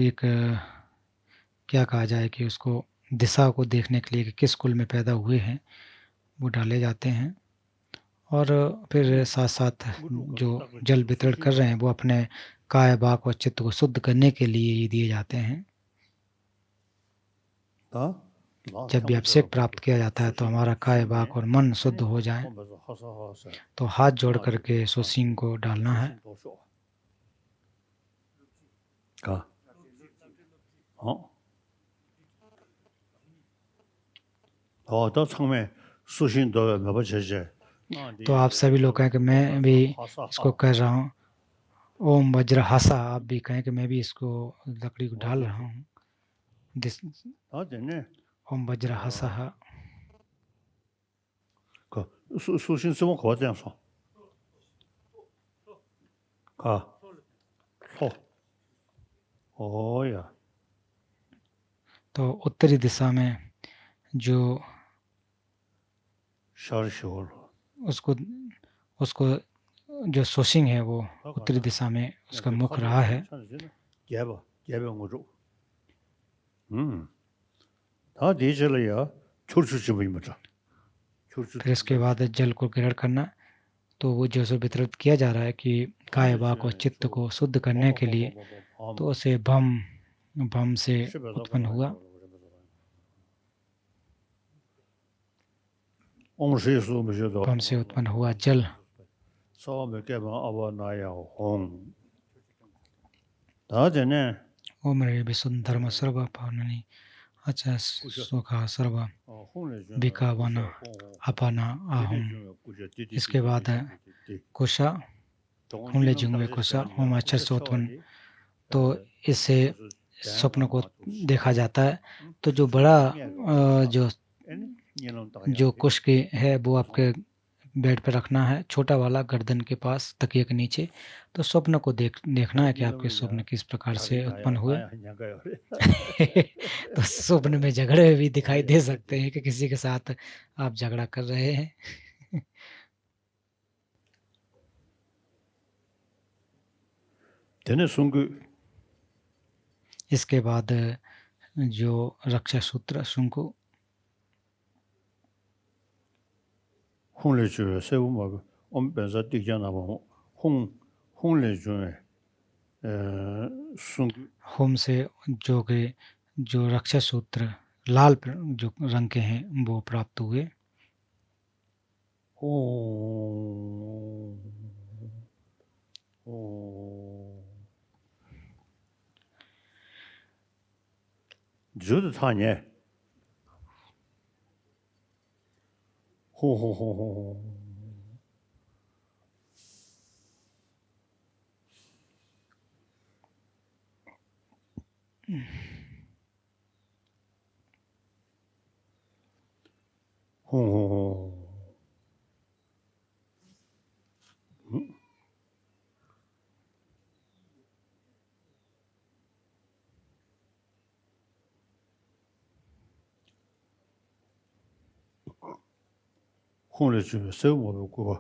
एक क्या कहा जाए कि उसको दिशा को देखने के लिए कि किस कुल में पैदा हुए हैं वो डाले जाते हैं, और फिर साथ साथ जो जल वितरण कर रहे हैं वो अपने काय वाक और चित्त को शुद्ध करने के लिए ये दिए जाते हैं। जब भी अभिषेक प्राप्त किया जाता है तो हमारा काय वाक और मन शुद्ध हो जाए, तो हाथ जोड़ करके सोसिंग को डालना है। तो आप सभी लोग कहें कि मैं भी इसको कर रहा हूँ। ओम वज्र हासा, आप भी कहें कि मैं भी इसको लकड़ी को डाल रहा हूँ। ओम वज्र हासा। 수신 쓰면 그거这样说 가. 소. 오야. तो उत्तरी दिशा में जो 샤르쇼로. उसको जो सोशिंग है वो उत्तरी दिशा में उसका मुख रहा है। 개병으로. 다 되절이야. 출출집입니다. फिर इसके बाद जल को ग्रहण करना, तो वो जो सो वितरित किया जा रहा है कि काय वाक और चित्त को शुद्ध करने के लिए, तो उसे भम से उत्पन्न हुआ। भम से उत्पन्न हुआ जल। ओम रे विशुद्ध धर्म सर्व पावनी अच्छा सुखा सर्व विकावाना अपाना आहम। इसके बाद कुशा हुनले जुंगवे कुशा होम अच्छा से उत्पन्न। तो इससे स्वप्न को देखा जाता है। तो जो बड़ा जो कुश की है वो आपके बेड पे रखना है, छोटा वाला गर्दन के पास तकिए के नीचे। तो स्वप्न को देखना है कि आपके स्वप्न किस प्रकार से उत्पन्न हुए। तो स्वप्न में झगड़े भी दिखाई दे सकते हैं कि किसी के साथ आप झगड़ा कर रहे हैं। इसके बाद जो रक्षा सूत्र शंकु होम से जो रक्षा सूत्र लाल जो रंग के हैं वो प्राप्त हुए। जुद थाने हो 홍래 주에 세우고 그거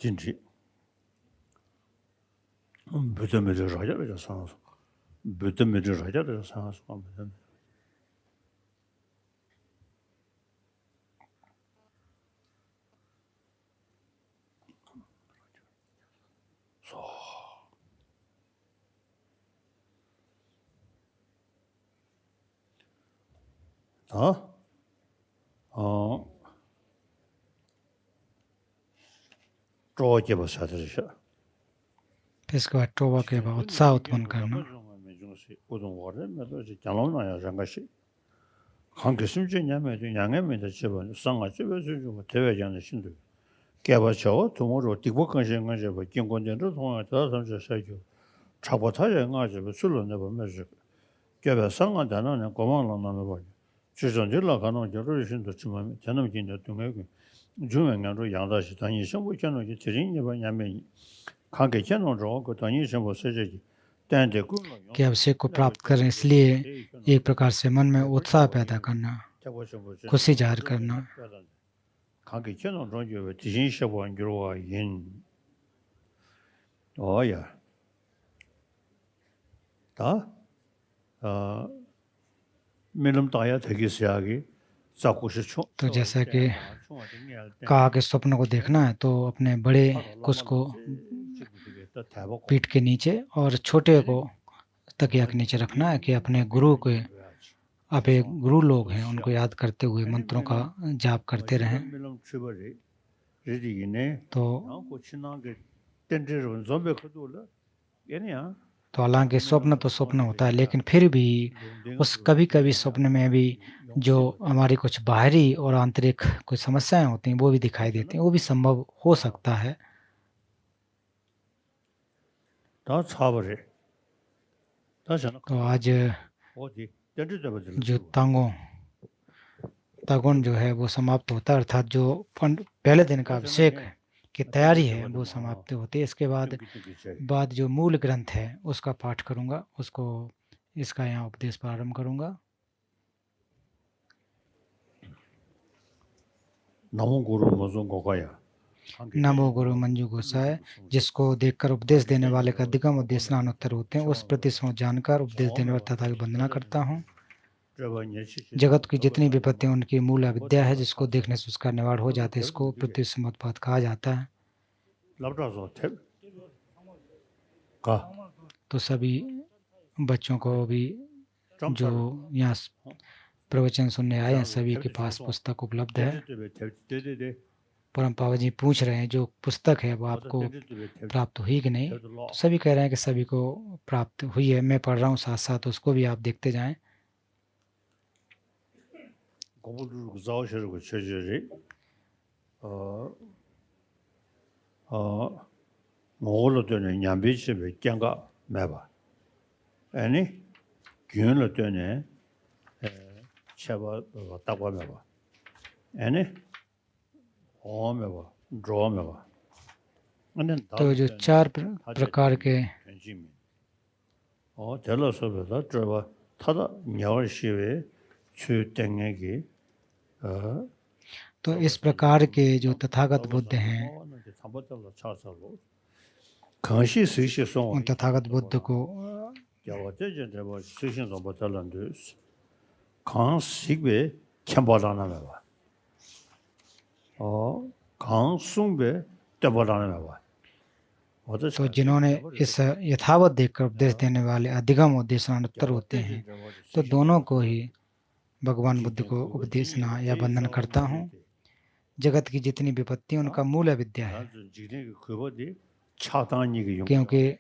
진지 bütün raja sanası bütün raja sanası bütün so 다 조제 버사들이셔 इसके बाद टोबा के बाद उत्साह उत्पन्न करना। कि अभिषेक को प्राप्त करें, इसलिए एक प्रकार से मन में उत्साह पैदा करना, खुशी जाहिर करना। तो जैसा कि कहा कि स्वप्न को देखना है तो अपने बड़े कुश को पीठ के नीचे और छोटे को तकिया के नीचे रखना है कि अपने गुरु के आप एक गुरु लोग हैं उनको याद करते हुए मंत्रों का जाप करते रहें। तो हालांकि स्वप्न तो स्वप्न होता है, लेकिन फिर भी उस कभी-कभी स्वप्न में भी जो हमारी कुछ बाहरी और आंतरिक कुछ समस्याएं होती हैं वो भी दिखाई देती हैं, वो भी संभव हो सकता है। तो आज जो तागुन जो है वो समाप्त होता है, अर्थात जो पहले दिन का अभिषेक की तैयारी है वो समाप्त होती है। इसके बाद जो मूल ग्रंथ है उसका पाठ करूँगा, उसको इसका यहाँ उपदेश प्रारंभ करूँगा। नमो गुरु मजो गोगाया नमो गुरु मंजू गोसाई, जिसको देखकर उपदेश देने वाले का अधिगम और देशनानुत्तर होते हैं, उस प्रति समझ जानकर उपदेश देने वाले तथा की वंदना करता हूँ। जगत की जितनी विपत्तियां उनकी मूल अविद्या है, जिसको देखने से उसका निवारण हो जाता है, इसको प्रतिसमुत्पाद कहा जाता है। तो सभी बच्चों को भी जो यहाँ प्रवचन सुनने आए हैं, सभी के पास पुस्तक उपलब्ध है। परम पावा जी पूछ रहे हैं जो पुस्तक है वो आपको प्राप्त हुई कि नहीं, तो सभी कह रहे हैं कि सभी को प्राप्त हुई है। मैं पढ़ रहा हूँ साथ साथ, उसको भी आप देखते जाएं। तो जो चार प्रकार के तो इस प्रकार के जो तथागत बुद्ध हैं, उन तथागत बुद्ध को तो जिन्होंने इस यथावत देखकर उपदेश देने वाले अधिगम और देशनानुत्तर होते हैं, तो दोनों को ही भगवान बुद्ध को उपदेशना या वंदन करता हूँ। जगत की जितनी विपत्ति उनका मूल अविद्या है, क्योंकि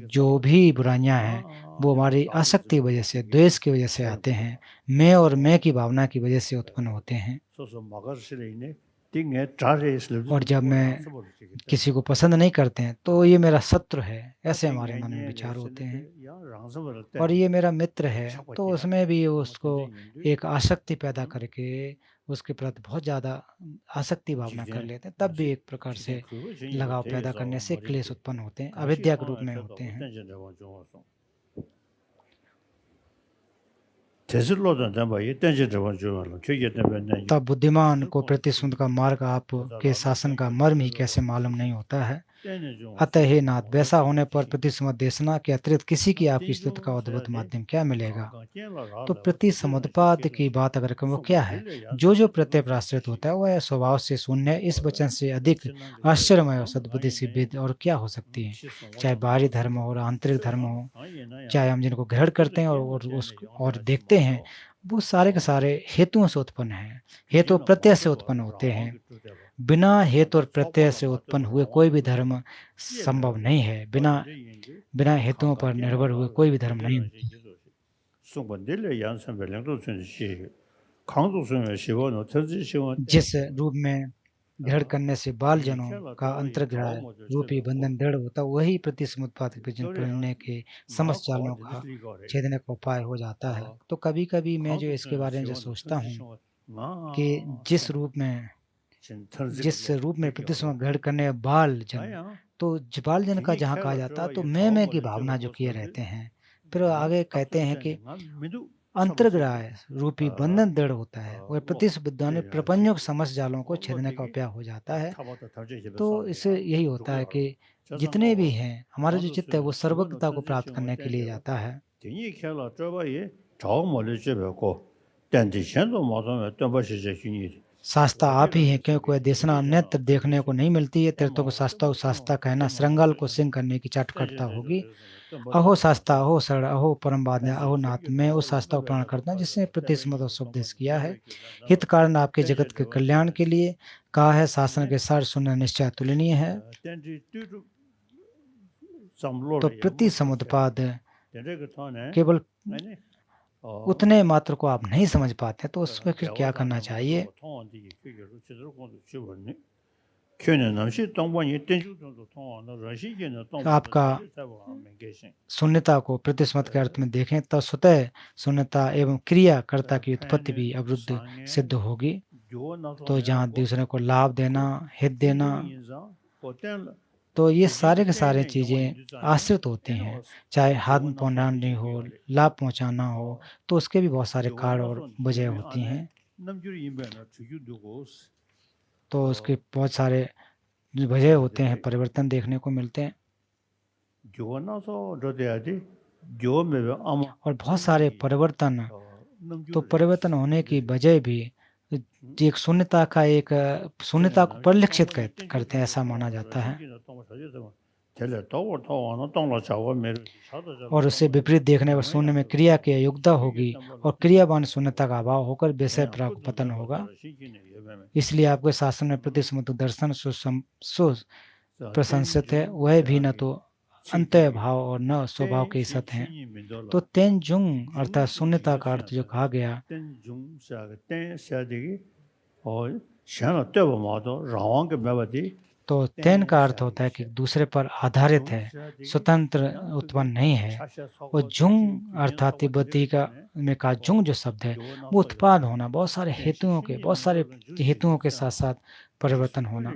जो भी बुराइयां हैं वो हमारी आसक्ति की वजह से, द्वेष की वजह से आते हैं, मैं और मैं की भावना की वजह से उत्पन्न होते हैं। और जब मैं किसी को पसंद नहीं करते हैं तो ये मेरा शत्रु है, ऐसे हमारे मन में विचार होते हैं। और ये मेरा मित्र है, तो उसमें भी उसको एक आसक्ति पैदा करके उसके प्रति बहुत ज़्यादा आसक्ति भावना कर लेते हैं, तब भी एक प्रकार से लगाव पैदा करने से क्लेश उत्पन्न होते हैं, अविद्या के रूप में होते हैं। तब बुद्धिमान को प्रतिसुंद का मार्ग आपके शासन का मर्म ही कैसे मालूम नहीं होता है। अतः हे नाथ, वैसा होने पर प्रतिसमद देशना के अतिरिक्त किसी की आपकी स्तुति का अद्भुत माध्यम क्या मिलेगा। तो प्रतिसमुत्पाद की बात अगर करें वो क्या है, जो प्रत्यय पर आश्रित होता है वह स्वभाव से शून्य है। इस वचन से अधिक आश्चर्यमय और सद्बुद्धि सिद्ध और क्या हो सकती है। चाहे बाहरी धर्म हो और आंतरिक धर्म हो, चाहे हम जिनको ग्रहण करते हैं और देखते हैं, वो सारे के सारे हेतुओं से उत्पन्न है। हेतु प्रत्यय से उत्पन्न होते हैं। बिना हेतु और प्रत्यय से उत्पन्न हुए कोई भी धर्म संभव नहीं है। बिना हेतुओं पर निर्भर हुए कोई भी धर्म नहीं होती। जिस रूप में ग्रहण करने से बाल जनों का अंतर्ग्रह रूपी बंधन दृढ़ होता, वही प्रतिसमुत्पाद पढ़ने के समस्त जालों का छेदने का उपाय हो जाता है। तो कभी कभी मैं जो इसके बारे में जो सोचता हूँ कि जिस रूप में प्रतिसम ग्रहण करने बाल जन, तो बाल जन का जहाँ कहा जाता तो मैं की भावना जो किए रहते हैं। फिर आगे कहते हैं कि अंतर्ग्रह रूपी बंधन दृढ़ होता है, वह प्रतिशुद्धानि प्रपंचों के समस्त जालों को छेदने का उपाय हो जाता है। तो इससे यही होता है कि जितने भी हैं हमारा जो चित्त है वो सर्वज्ञता को प्राप्त करने के लिए जाता है। शास्ता आप ही हैं, क्योंकि वह देशना अन्यत्र देखने को नहीं मिलती है। तीर्थों को शास्ता कहना श्रृंगाल को सिंह करने की चाटुकर्ता होगी। अहो शास्ता, अहो शरण, अहो परम बाध्य, अहो नाथ, मैं उस शास्ता को प्रणाम करता हूँ जिसने प्रतिस्मृत उपदेश किया है, हित कारण आपके जगत के कल्याण के लिए कहा है। शासन के सार सुनना निश्चय तुलनीय है। तो प्रतिसमुत्पाद केवल उतने मात्र को आप नहीं समझ पाते, तो उसमें फिर क्या करना चाहिए। आपका शून्यता को प्रतिस्मृत के अर्थ में देखें तो स्वतः शून्यता एवं क्रियाकर्ता की उत्पत्ति भी अवरुद्ध सिद्ध होगी। तो जहाँ दूसरे को लाभ देना, हित देना, होटल तो ये सारे के सारे चीज़ें आश्रित होती हैं। चाहे हाथ पहुँचानी हो, लाभ पहुँचाना हो, तो उसके भी बहुत सारे कारण और वजह होती हैं। तो उसके बहुत सारे वजह होते हैं, परिवर्तन देखने को मिलते हैं। और बहुत सारे परिवर्तन, तो परिवर्तन होने की वजह भी एक शून्यता को परिलक्षित करते हैं, ऐसा माना जाता है। और उससे विपरीत देखने पर शून्य में क्रिया की अयोग्यता होगी और क्रियावान शून्यता का अभाव होकर विषय प्राप्त पतन होगा। इसलिए आपके शास्त्र में प्रतिसमुद्ध दर्शन प्रशंसित है, वह भी न तो अंतः भाव और न स्वभाव के सत हैं। तो तेंजुंग अर्थात शून्यता का अर्थ जो कहा गया, तो तेन का अर्थ होता है कि दूसरे पर आधारित है, स्वतंत्र उत्पन्न नहीं है। और जुंग अर्थात तिब्बती में का जुंग जो शब्द है, वो उत्पाद होना, बहुत सारे हेतुओं के साथ साथ परिवर्तन होना।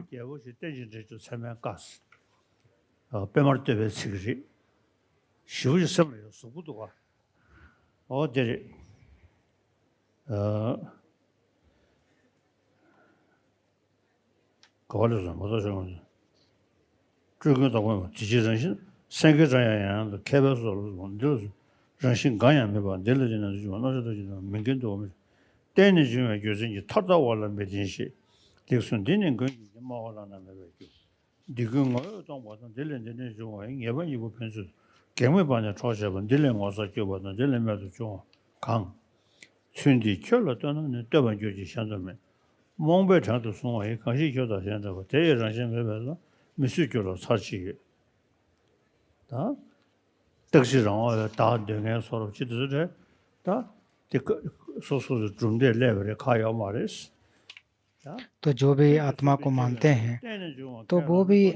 तो जो भी आत्मा को मानते हैं, तो वो भी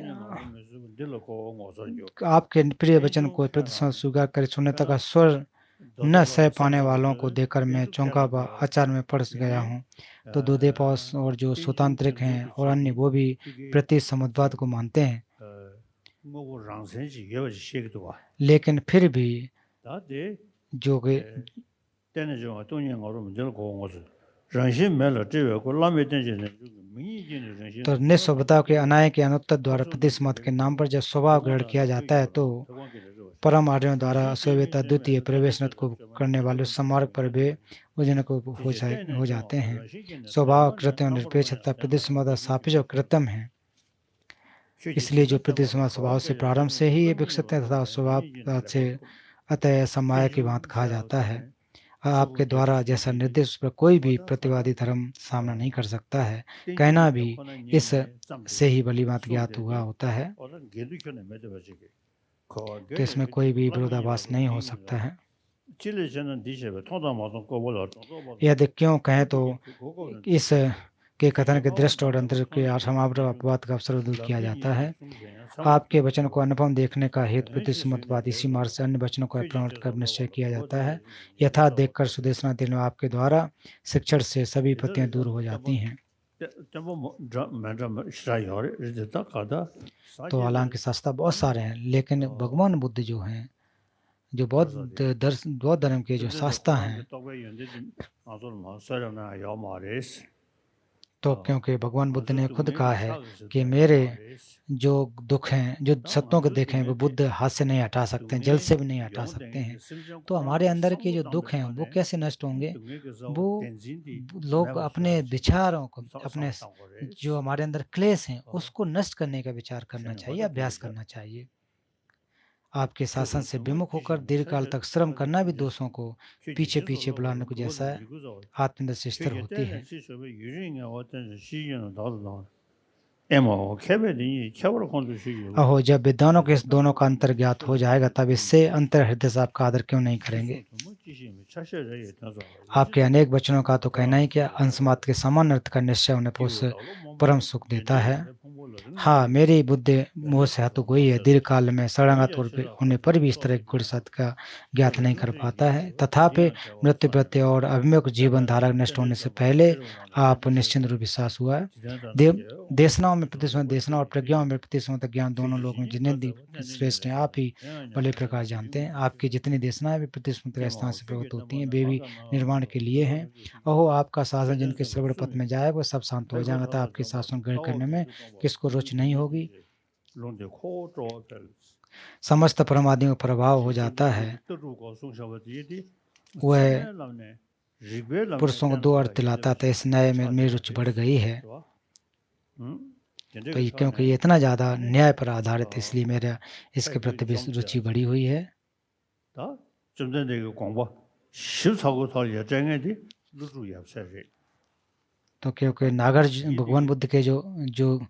आपके प्रिय वचन को प्रतिशत स्वीकार कर शून्यता का स्वर न सह पाने वालों को देखकर मैं चौंका आचार में पड़ गया हूँ। तो दुदेपास और जो स्वतांत्रिक हैं और अन्य, वो भी प्रति समुद्वाद को मानते हैं, लेकिन फिर भी जो तो निस्वभाव के अनाय के अनुत्तर द्वारा प्रतिस्मत के नाम पर जब स्वभाव ग्रहण किया जाता है, तो परम आर्यों द्वारा अस्वीयता द्वितीय प्रवेशनत को करने वाले समार्ग पर वे उजनक हो जाते हैं। स्वभाव कृत्य निरपेक्ष तथा प्रतिस्मत सापेक्ष और कृत्रिम है। इसलिए जो प्रतिस्मत स्वभाव से प्रारंभ से ही ये विकसित है तथा स्वभाव से अतः समाया की बात कहा जाता है। आपके द्वारा जैसा निर्देश उस पर कोई भी प्रतिवादी धर्म सामना नहीं कर सकता है। कहना भी इस से ही भली बात ज्ञात हुआ होता है, तो इसमें कोई भी विरोधाभास नहीं हो सकता है। यदि क्यों कहें तो इस के कथन के दृष्टि और अंतर के समाप्त अपवाद का अवसर दूर किया जाता है। आपके वचन को अनुभव देखने का हेतु प्रतिसमतवाद इसी मार्ग से अन्य वचनों को प्रवृत्त कर निश्चय किया जाता है। यथा देखकर सुदेशना दिल आपके द्वारा शिक्षण से सभी पत्तियां दूर हो जाती हैं। तो हालांकि शास्त्र बहुत सारे हैं, लेकिन भगवान बुद्ध जो हैं, जो बौद्ध धर्म के जो शास्त्र हैं, तो क्योंकि भगवान बुद्ध ने खुद कहा है कि मेरे जो दुख हैं, जो सत्यों के देखे हैं, वो बुद्ध हाथ से नहीं हटा सकते हैं, जल से भी नहीं हटा सकते हैं। तो हमारे अंदर के जो दुख हैं वो कैसे नष्ट होंगे? वो लोग अपने विचारों को, अपने जो हमारे अंदर क्लेश हैं उसको नष्ट करने का विचार करना चाहिए, अभ्यास करना चाहिए। आपके शासन से विमुख होकर दीर्घकाल तक श्रम करना भी दोषों को पीछे पीछे बुलाने को जैसा है, आत्मनिर्भर से स्थिर होती है। अहो, जब विद्वानों के इस दोनों का अंतर ज्ञात हो जाएगा, तब इससे अंतर हृदय से आपका आदर क्यों नहीं करेंगे? आपके अनेक वचनों का तो कहना ही क्या, अंश मात्र के समान अर्थ का निश्चय होने पर उससे परम सुख देता है। हाँ, मेरी बुद्धि मोह से हतुक हुई है। दीर्घ काल में शरणागत होने पर भी इस तरह के गुण सत्य का ज्ञात नहीं कर पाता है। तथापि मृत्यु प्रत्यय और अभिमुख जीवन धारा नष्ट होने से पहले आप निश्चित रूप विश्वास हुआ है। देशनाओं में प्रतिस्पर्धा देशना और प्रज्ञाओं में प्रतिस्पर्धा ज्ञान दोनों लोगों में जिन्हें श्रेष्ठ हैं आप ही भले प्रकार जानते हैं। आपकी जितनी देशनाएं भी प्रतिस्पर्धा के स्थान से प्रकट होती हैं वे भी निर्माण के लिए हैं। अहो आपका शासन जिनके श्रवण पथ में जाए वो सब शांत हो जाएगा। तो आपके शासन ग्रहण करने में किसको रुचि नहीं होगी। समस्त परमादियों का प्रभाव हो जाता है। वह पुरुषों को दो अर्थ दिलाता था। इस न्याय में मेरी रुचि बढ़ गई है। तो ये क्योंकि ये इतना ज़्यादा न्याय पर आधारित है इसलिए मेरा इसके प्रति भी रुचि बढ़ी हुई है। तो क्योंकि नागार्जुन भगवान बुद्ध के जो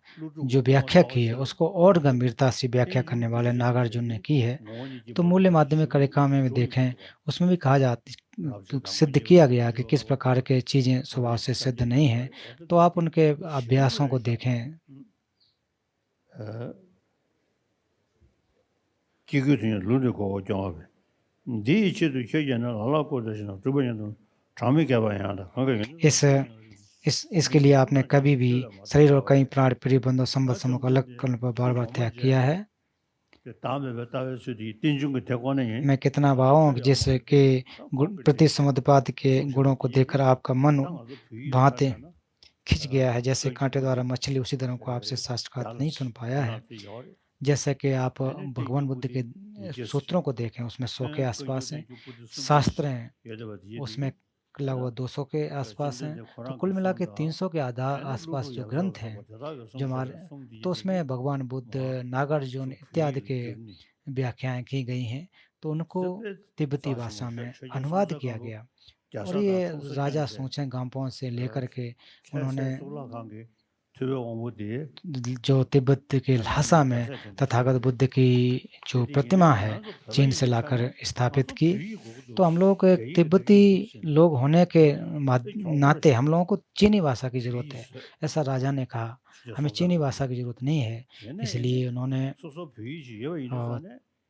व्याख्या की है उसको और गंभीरता से व्याख्या करने वाले नागार्जुन ने की है। तो मूल्य माध्यमिक कार्यक्रम में देखें उसमें भी कहा जाता सिद्ध किया गया कि किस प्रकार के चीज़ें स्वभाव से सिद्ध नहीं है। तो आप उनके अभ्यासों को देखें। इसके लिए आपने कभी भी शरीर और कई प्राण परिबंधों संबंध समूह को अलग करने पर बार बार त्याग किया है। मैं कितना भावों जैसे कि प्रति समुद्रपात के गुणों को देखकर आपका मन भांति खिंच गया है जैसे कांटे द्वारा मछली, उसी तरह को आपसे साक्षात नहीं सुन पाया है। जैसे कि आप भगवान बुद्ध के सूत्रों को देखें उसमें 100 के आसपास हैं, शास्त्र हैं उसमें लगभग 200 के आसपास हैं। तो कुल मिला के 300 के आसपास जो ग्रंथ हैं जो हमारे, तो उसमें भगवान बुद्ध, नागार्जुन इत्यादि के व्याख्याएं की गई हैं। तो उनको तिब्बती भाषा में अनुवाद किया गया और ये राजा सोचें गांपों से लेकर के उन्होंने जो तिब्बत के लहासा में तथागत बुद्ध की जो प्रतिमा है चीन से लाकर स्थापित की। तो हम लोग तिब्बती लोग होने के नाते हम लोगों को चीनी भाषा की जरूरत है, ऐसा राजा ने कहा। हमें चीनी भाषा की जरूरत नहीं है, इसलिए उन्होंने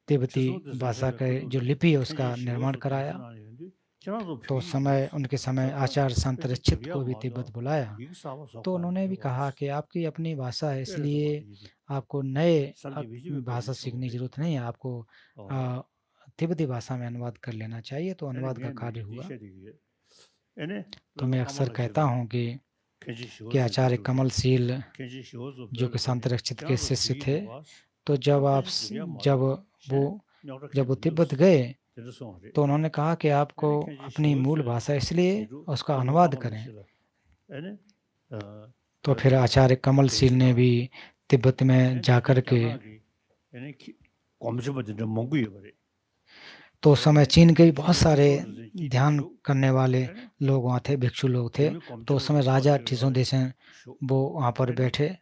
तिब्बती भाषा के जो लिपि है उसका निर्माण कराया। तो उनके समय आचार्य संतरक्षित को भी तिब्बत बुलाया। तो उन्होंने भी कहा कि आपकी अपनी भाषा है इसलिए आपको नए भाषा सीखने की जरूरत नहीं है, आपको तिब्बती भाषा में अनुवाद कर लेना चाहिए। तो अनुवाद का कार्य हुआ। तो मैं अक्सर कहता हूँ कि आचार्य कमलशील जो कि संतरक्षित के शिष्य थे, तो जब वो तिब्बत गए तो उन्होंने कहा कि आपको अपनी मूल भाषा इसलिए उसका अनुवाद करें। तो फिर आचार्य कमलशील ने भी तिब्बत में जाकर के, तो उस समय चीन के बहुत सारे ध्यान करने वाले लोग वहाँ थे, भिक्षु लोग थे। तो उस समय राजा ठिसो देशन वो वहाँ पर बैठे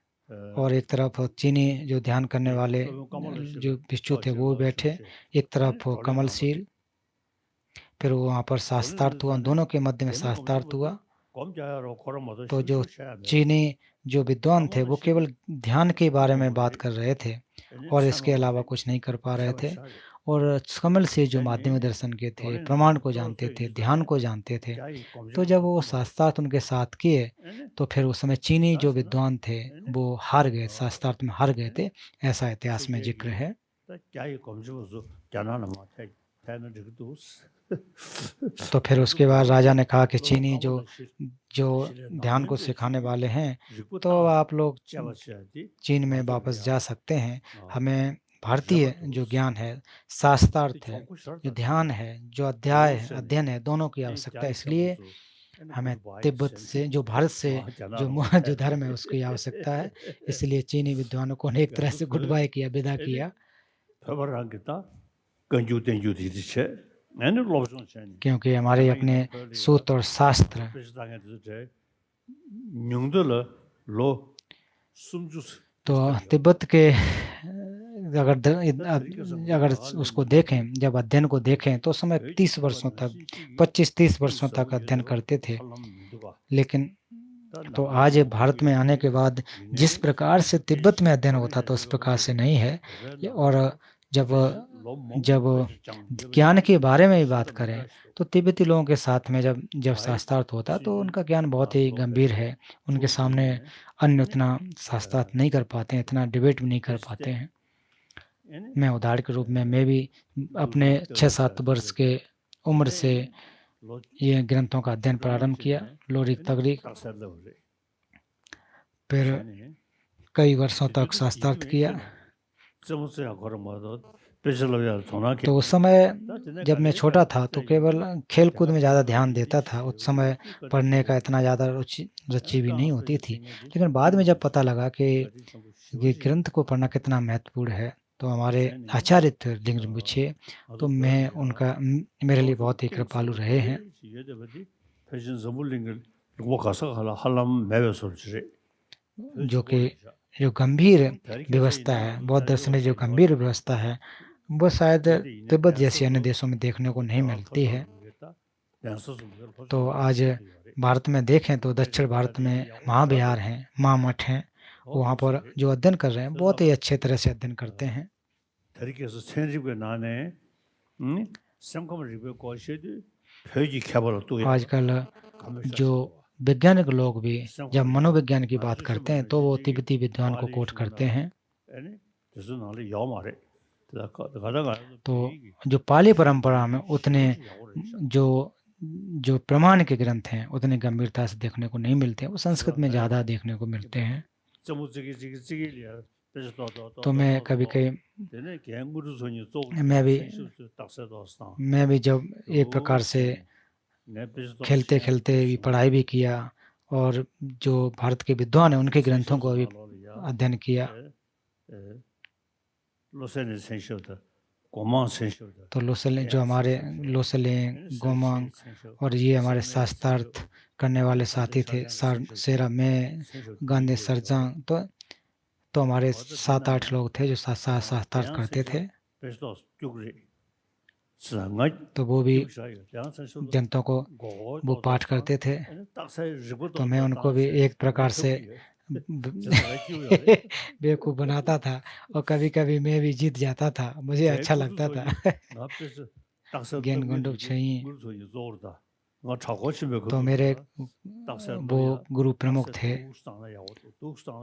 और एक तरफ चीनी जो ध्यान करने वाले जो भिक्षु थे वो बैठे, एक तरफ कमलशील। फिर वो वहाँ पर शास्त्रार्थ हुआ, दोनों के मध्य में शास्त्रार्थ हुआ। तो जो चीनी जो विद्वान थे वो केवल ध्यान के बारे में बात कर रहे थे और इसके अलावा कुछ नहीं कर पा रहे थे। और कमल से जो माध्यम दर्शन के थे, प्रमाण को जानते थे, ध्यान को जानते थे। तो जब वो शास्त्रार्थ उनके साथ किए तो फिर उस समय चीनी जो विद्वान थे वो हार गए, शास्त्रार्थ में हार गए थे, ऐसा इतिहास में जिक्र है। तो फिर उसके बाद राजा ने कहा कि चीनी जो ध्यान को सिखाने वाले हैं तो आप लोग चीन में वापस जा सकते हैं। हमें भारतीय जो ज्ञान है, शास्त्रार्थ है, जो ध्यान है, जो अध्ययन है, दोनों की आवश्यकता है। इसलिए हमें तिब्बत से, जो भारत से जो धर्म है उसकी आवश्यकता है। इसलिए चीनी विद्वानों को एक तरह से गुड बाय किया, विदा किया। क्योंकि हमारे अपने सूत्र और शास्त्र, तो तिब्बत के अगर उसको देखें, जब अध्ययन को देखें तो समय 30 वर्षों तक, 25-30 वर्षों तक अध्ययन करते थे। लेकिन तो आज भारत में आने के बाद जिस प्रकार से तिब्बत में अध्ययन होता था उस प्रकार से नहीं है। और जब जब ज्ञान के बारे में भी बात करें तो तिब्बती लोगों के साथ में जब शास्त्रार्थ होता तो उनका ज्ञान बहुत ही गंभीर है। उनके सामने अन्य उतना शास्त्रार्थ नहीं कर पाते हैं, इतना डिबेट भी नहीं कर पाते हैं। मैं उदाहरण के रूप में मैं भी अपने 6-7 वर्ष के उम्र से ये ग्रंथों का अध्ययन प्रारंभ किया, लोरिक तगरिक, फिर कई वर्षों तक शास्त्रार्थ किया। तो उस समय जब मैं छोटा था तो केवल खेल कूद में ज़्यादा ध्यान देता था। उस समय पढ़ने का इतना ज़्यादा रुचि भी नहीं होती थी। लेकिन बाद में जब पता लगा कि ये ग्रंथ को पढ़ना कितना महत्वपूर्ण है तो हमारे आचार्य थे लिंग rinpoche, तो मैं उनका मेरे लिए बहुत ही कृपालु रहे हैं। जो गंभीर व्यवस्था है, बौद्ध दर्शन की जो गंभीर व्यवस्था है वो शायद तिब्बत जैसे अन्य देशों में देखने को नहीं मिलती है। तो आज भारत में देखें तो दक्षिण भारत में महाविहार हैं, महामठ हैं, वहाँ पर जो अध्ययन कर रहे हैं बहुत ही अच्छे तरह से अध्ययन करते हैं। आजकल जो वैज्ञानिक लोग भी जब मनोविज्ञान की बात करते हैं तो वो तिब्बती विद्वान को कोट करते हैं। तो जो पाली परंपरा में उतने जो प्रमाण के ग्रंथ हैं उतने गंभीरता से देखने को नहीं मिलते, वो संस्कृत में ज़्यादा देखने को मिलते हैं। तो मैं कभी मैं भी जब एक प्रकार से खेलते खेलते भी पढ़ाई भी किया और जो भारत के विद्वान हैं उनके ग्रंथों को भी अध्ययन किया। तो लोसेले जो हमारे लोसेले गोमांग और ये हमारे शास्त्रार्थ करने वाले साथी थे, सेरा में गांधी सरजांग, तो हमारे 7-8 लोग थे जो शास्त्रार्थ करते थे। तो वो भी ग्रंथों को वो पाठ करते थे। तो मैं उनको भी एक प्रकार से बेवकूफ बनाता था और कभी कभी मैं भी जीत जाता था, मुझे अच्छा लगता था। ज्ञान गुंडुक छई तो मेरे वो गुरु प्रमुख थे।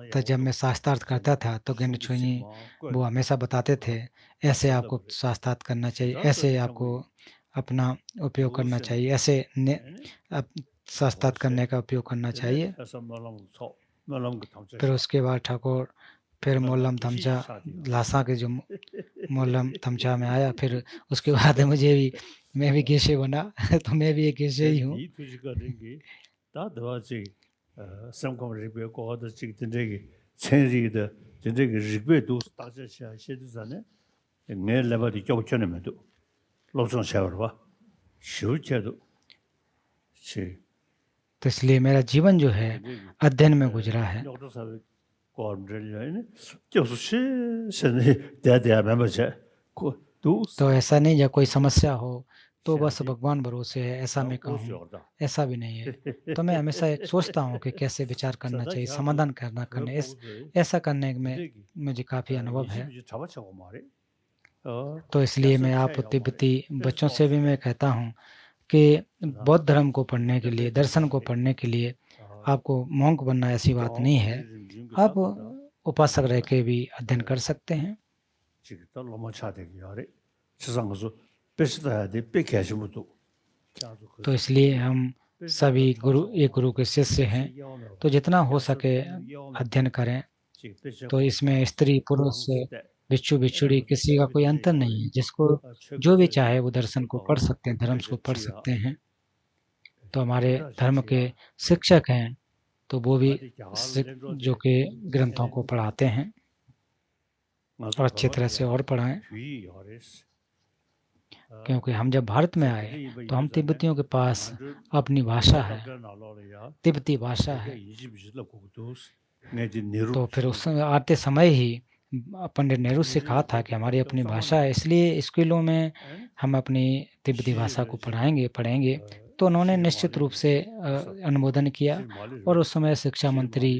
तो जब मैं शास्त्रार्थ करता था तो ज्ञान छुई वो हमेशा बताते थे ऐसे आपको शास्त्रार्थ करना चाहिए, ऐसे आपको अपना उपयोग करना चाहिए, ऐसे शास्त्रार्थ करने का उपयोग करना चाहिए। फिर उसके बाद ठाकुर फिर मोलम तमचा लासा के जो मोलम तमचा में आया, फिर उसके बाद मैं भी गेशे बना। तो मैं भी एक गेशे ही हूँ। तो इसलिए मेरा जीवन जो है अध्ययन में गुजरा है। तो ऐसा नहीं जब कोई समस्या हो तो बस भगवान भरोसे है ऐसा मैं कहूँ, ऐसा भी नहीं है। तो मैं हमेशा सोचता हूँ कि कैसे विचार करना चाहिए, समाधान करने ऐसा करने में मुझे काफ़ी अनुभव है। तो इसलिए मैं आप तिब्बती बच्चों से भी मैं कहता हूँ कि बौद्ध धर्म को पढ़ने के लिए, दर्शन को पढ़ने के लिए आपको मॉन्क बनना ऐसी बात नहीं है, आप उपासक रह के भी अध्ययन कर सकते हैं। तो इसलिए हम सभी एक गुरु के शिष्य हैं, तो जितना हो सके अध्ययन करें। तो इसमें स्त्री पुरुष बिच्छू बिच्छुड़ी किसी का कोई अंतर नहीं है, जिसको जो भी चाहे वो दर्शन को पढ़ सकते हैं, धर्म को पढ़ सकते हैं। तो हमारे धर्म के शिक्षक हैं तो वो भी जो कि ग्रंथों को पढ़ाते हैं और अच्छी तरह से और पढ़ाएं। क्योंकि हम जब भारत में आए तो हम तिब्बतियों के पास अपनी भाषा है, तिब्बती भाषा है। तो फिर उस समय आते समय ही पंडित नेहरू से कहा था कि हमारी अपनी भाषा है, इसलिए स्कूलों में हम अपनी तिब्बती भाषा को पढ़ेंगे। तो उन्होंने निश्चित रूप से अनुमोदन किया और उस समय शिक्षा मंत्री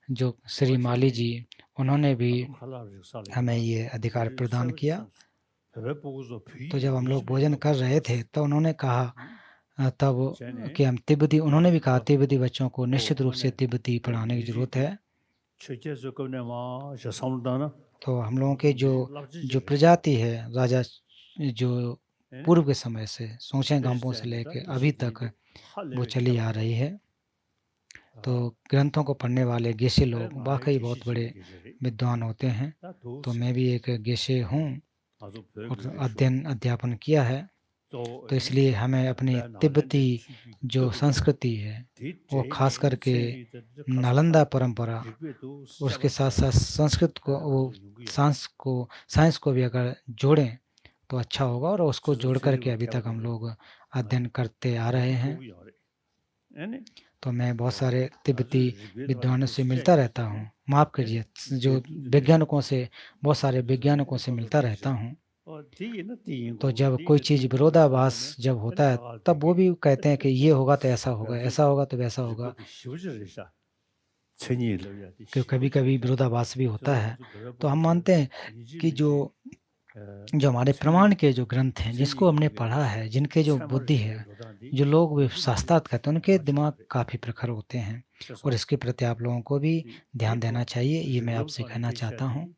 जो श्री माली जी उन्होंने भी हमें ये अधिकार प्रदान किया। तो जब हम लोग भोजन कर रहे थे तो उन्होंने कहा तब कि हम तिब्बती उन्होंने भी कहा तिब्बती बच्चों को निश्चित रूप से तिब्बती पढ़ाने की ज़रूरत है। तो हम लोगों के जो प्रजाति है राजा जो पूर्व के समय से सोचे गांवों से लेकर अभी तक वो चली आ रही है। तो ग्रंथों को पढ़ने वाले गेशे लोग वाकई बहुत बड़े विद्वान होते हैं। तो मैं भी एक गेशे हूँ और अध्यापन किया है। तो इसलिए हमें अपनी तिब्बती जो संस्कृति है वो खास करके नालंदा परंपरा उसके साथ साथ संस्कृत को वो साइंस को भी अगर जोड़ें तो अच्छा होगा और उसको जोड़ करके अभी तक हम लोग अध्ययन करते आ रहे हैं। तो मैं बहुत सारे तिब्बती विद्वानों से मिलता रहता हूँ, माफ़ कीजिए जो वैज्ञानिकों से बहुत सारे वैज्ञानिकों से मिलता रहता हूँ। तो जब कोई चीज़ विरोधाभास जब होता है तब वो भी कहते हैं कि ये होगा तो ऐसा होगा, ऐसा होगा तो वैसा होगा। क्योंकि कभी कभी विरोधाभास भी होता है। तो हम मानते हैं कि जो हमारे प्रमाण के जो ग्रंथ हैं जिसको हमने पढ़ा है, जिनके जो बुद्धि है, जो लोग वे शास्त्रार्थ कहते हैं उनके दिमाग काफ़ी प्रखर होते हैं और इसके प्रति आप लोगों को भी ध्यान देना चाहिए, ये मैं आपसे कहना चाहता हूँ।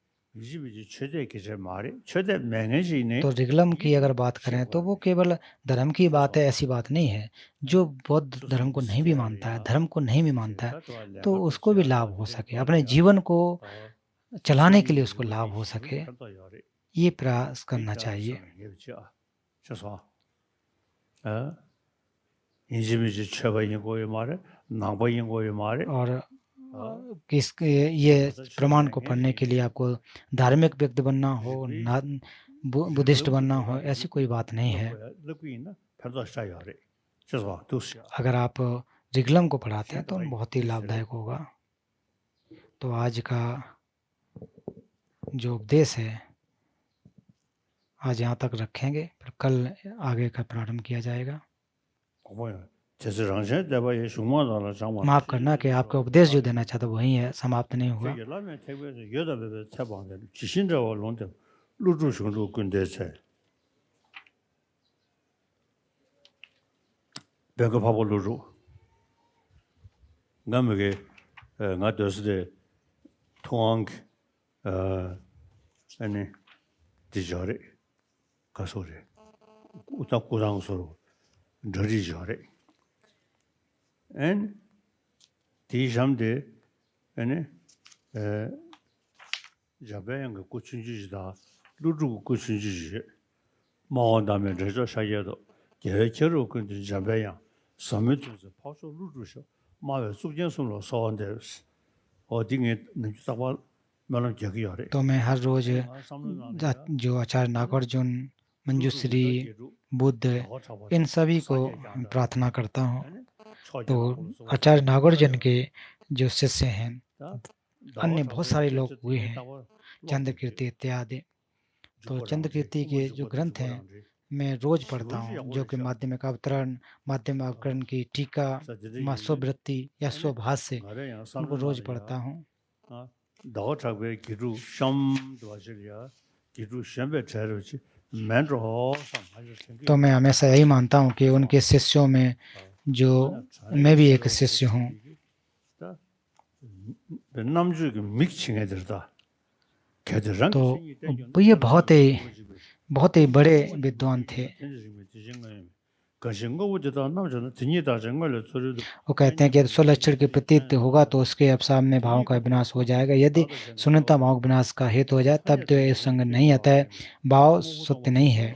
तो रिगलम की अगर बात करें तो वो केवल धर्म की बात है, ऐसी बात नहीं है। जो बौद्ध धर्म को नहीं भी मानता है, धर्म को नहीं भी मानता है, तो उसको भी लाभ हो सके, अपने जीवन को चलाने के लिए उसको लाभ हो सके, ये प्रयास करना चाहिए। और किस ये प्रमाण को पढ़ने के लिए आपको धार्मिक व्यक्ति बनना हो, बुद्धिस्ट बनना हो, ऐसी कोई बात नहीं है। अगर आप रिगलम को पढ़ाते हैं तो बहुत ही लाभदायक होगा। तो आज का जो उपदेश है आज यहाँ तक रखेंगे, फिर कल आगे का प्रारंभ किया जाएगा। माफ़ करना कि आपका उपदेश जो देना चाहता वही है, समाप्त नहीं हुआ। En 디샴데 에네 자베양 고춘지다 루루 고춘지지 마온다면 저저 사이에도 계획으로 그 자베양 섬유주스 파쇼 루루셔 마에 수견선로 소원데스 어디에 नजुतावा मतलब जगह आ रहे। तो मैं हर रोज जो आचार्य नागार्जुन, मंजूश्री, बुद्ध, इन सभी को प्रार्थना करता हूँ। तो आचार्य नागार्जुन के जो शिष्य हैं, अन्य बहुत सारे लोग हुए हैं, चंद्रकीर्ति इत्यादि। तो चंद्रकीर्ति के जो ग्रंथ हैं मैं रोज पढ़ता हूँ, जो कि माध्यमिक अवतरण, माध्यमिक अवतरण की टीका, स्ववृत्ति या स्वभाष्य, उनको रोज पढ़ता हूँ। तो मैं हमेशा यही मानता हूँ कि उनके शिष्यों में जो मैं भी एक शिष्य हूँ। तो ये बहुत ही बड़े विद्वान थे। वो कहते हैं कि यदि स्वलक्षण के प्रतीत होगा तो उसके अब सामने भावों का विनाश हो जाएगा। यदि शून्यता भाव विनाश का हेतु हो जाए तब तो ये संग नहीं आता है, भाव सत्य नहीं है,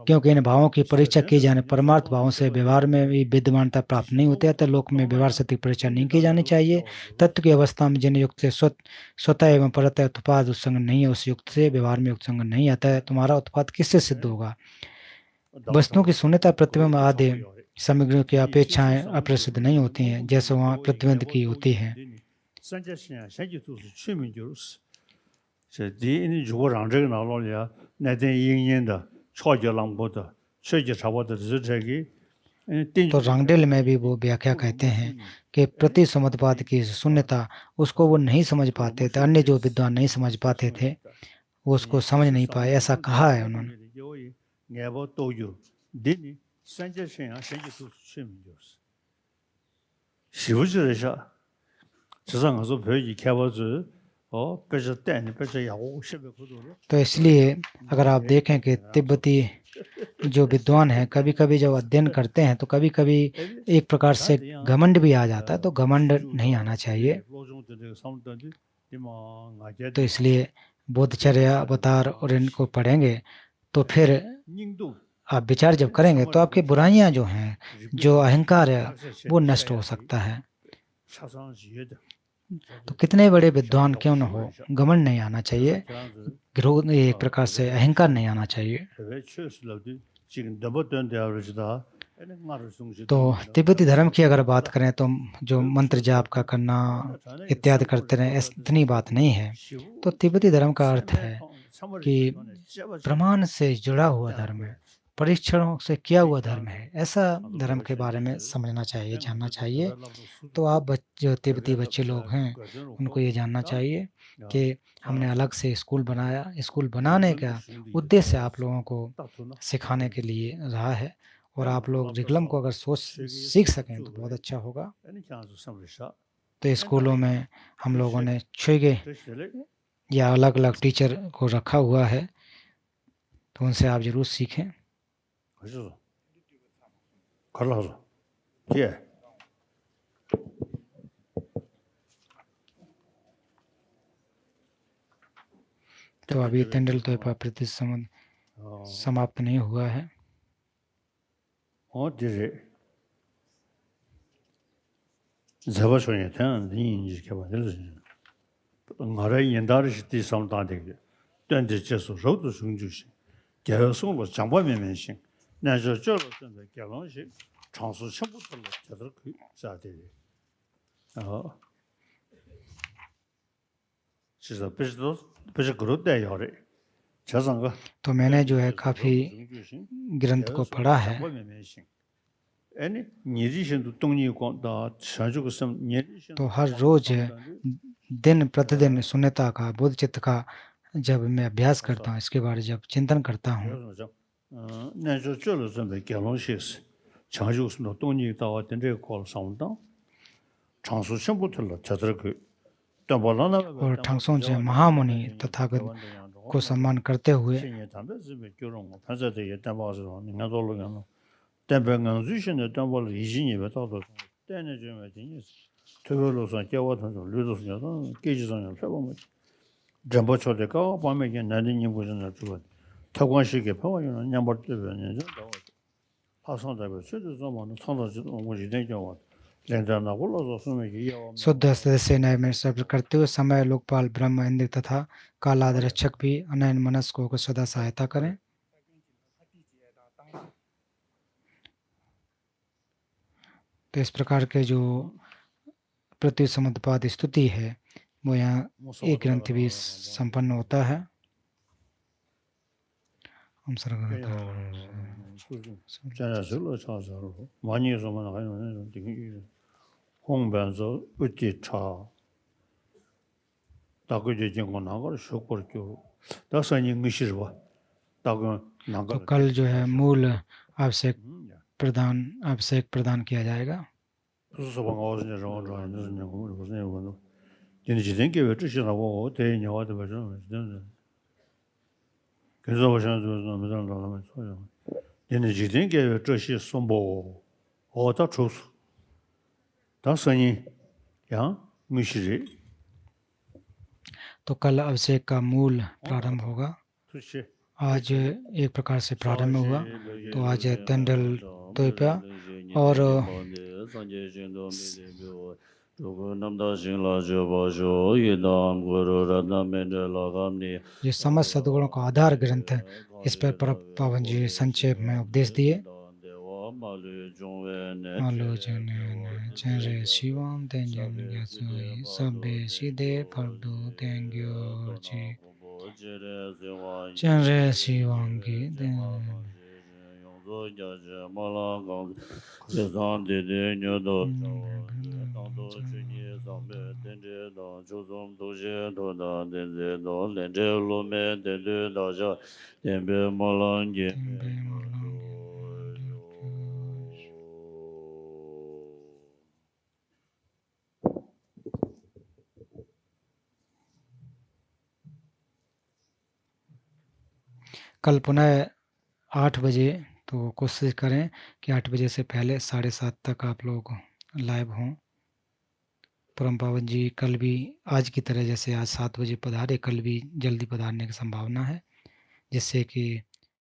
क्योंकि इन भावों की परीक्षा की जाने परमार्थ भावों से व्यवहार में भी विद्यमानता प्राप्त नहीं होती है। तो लोक में व्यवहार सत्य की परीक्षा नहीं की जानी चाहिए। तत्व की अवस्था में जिन युक्त से स्वतः एवं परतः उत्पाद उत्संग नहीं है, उस युक्त से व्यवहार में उत्संग नहीं आता है। तुम्हारा उत्पाद किससे सिद्ध होगा? वस्तुओं की शून्यता प्रतिबिंब आदि सामग्रियों की अपेक्षाएं अप्रसिद्ध नहीं होती हैं, जैसे वहाँ प्रतिबिंब की होती हैं। तो रांगडेल में भी वो व्याख्या कहते हैं कि प्रति समुद्रवाद की शून्यता उसको वो नहीं समझ पाते थे, अन्य जो विद्वान नहीं समझ पाते थे वो उसको समझ नहीं पाए, ऐसा कहा है उन्होंने। तो इसलिए अगर आप देखें कि तिब्बती जो विद्वान हैं कभी कभी जब अध्ययन करते हैं तो कभी कभी एक प्रकार से घमंड भी आ जाता है, तो घमंड नहीं आना चाहिए। तो इसलिए बोधचर्या अवतार और इनको पढ़ेंगे तो फिर आप विचार जब करेंगे तो आपकी बुराइयां जो हैं, जो अहंकार है, वो नष्ट हो सकता है। तो कितने बड़े विद्वान क्यों न हो, घमंड नहीं आना चाहिए, क्रोध, एक प्रकार से अहंकार नहीं आना चाहिए। तो तिब्बती धर्म की अगर बात करें तो जो मंत्र जाप का करना इत्यादि करते रहे, इतनी बात नहीं है। तो तिब्बती धर्म का अर्थ है कि प्रमाण से जुड़ा हुआ धर्म है, परीक्षणों से किया हुआ धर्म है, ऐसा धर्म के बारे में समझना चाहिए, जानना चाहिए। तो आप जो तिब्बती बच्चे लोग हैं उनको ये जानना चाहिए कि हमने अलग से स्कूल बनाया, स्कूल बनाने का उद्देश्य आप लोगों को सिखाने के लिए रहा है, और आप लोग रिगलम को अगर सोच सीख सकें तो बहुत अच्छा होगा। तो स्कूलों में हम लोगों ने छुगे या अलग अलग टीचर को रखा हुआ है, तो उनसे आप जरूर सीखें। तो अभी तेंडुल तो प्रति समाप्त नहीं हुआ है। तो मैंने जो है काफी ग्रंथ को पढ़ा है। तो हर रोज दिन प्रतिदिन शून्यता का, बोध चित्त का जब मैं अभ्यास करता हूँ, इसके बारे जब चिंतन करता हूँ, और ठांगसोंचे महामुनि तथागत को सम्मान करते हुए शुद्ध हस्त से नए में सब करते हुए समय लोकपाल ब्रह्म इंद्र तथा कालाद रक्षक भी अनयन मनस को सदा सहायता करें। तो इस प्रकार के जो पृथ्वी समुद्रपाद स्तुति है वो यहाँ एक ग्रंथ भी संपन्न होता है। हम तो कल जो है मूल अभिषेक प्रदान किया जाएगा। तो कल अभिषेक का मूल प्रारंभ होगा। आज एक प्रकार से प्रारंभ हुआ। तो आज तेंडल तोयपा और ये समस्त सद्गुणों का आधार ग्रंथ है, इस पर पावन जी संक्षेप में उपदेश दिए। चंद्रे शिवम तेंजन सबे सीधे फर्दू तेंग्यो चंद्रे शिवम की कल पुनः 8 बजे, तो कोशिश करें कि 8 बजे से पहले 7:30 तक आप लोग लाइव हों। परम पावन जी कल भी आज की तरह, जैसे आज 7 बजे पधारे, कल भी जल्दी पधारने की संभावना है, जिससे कि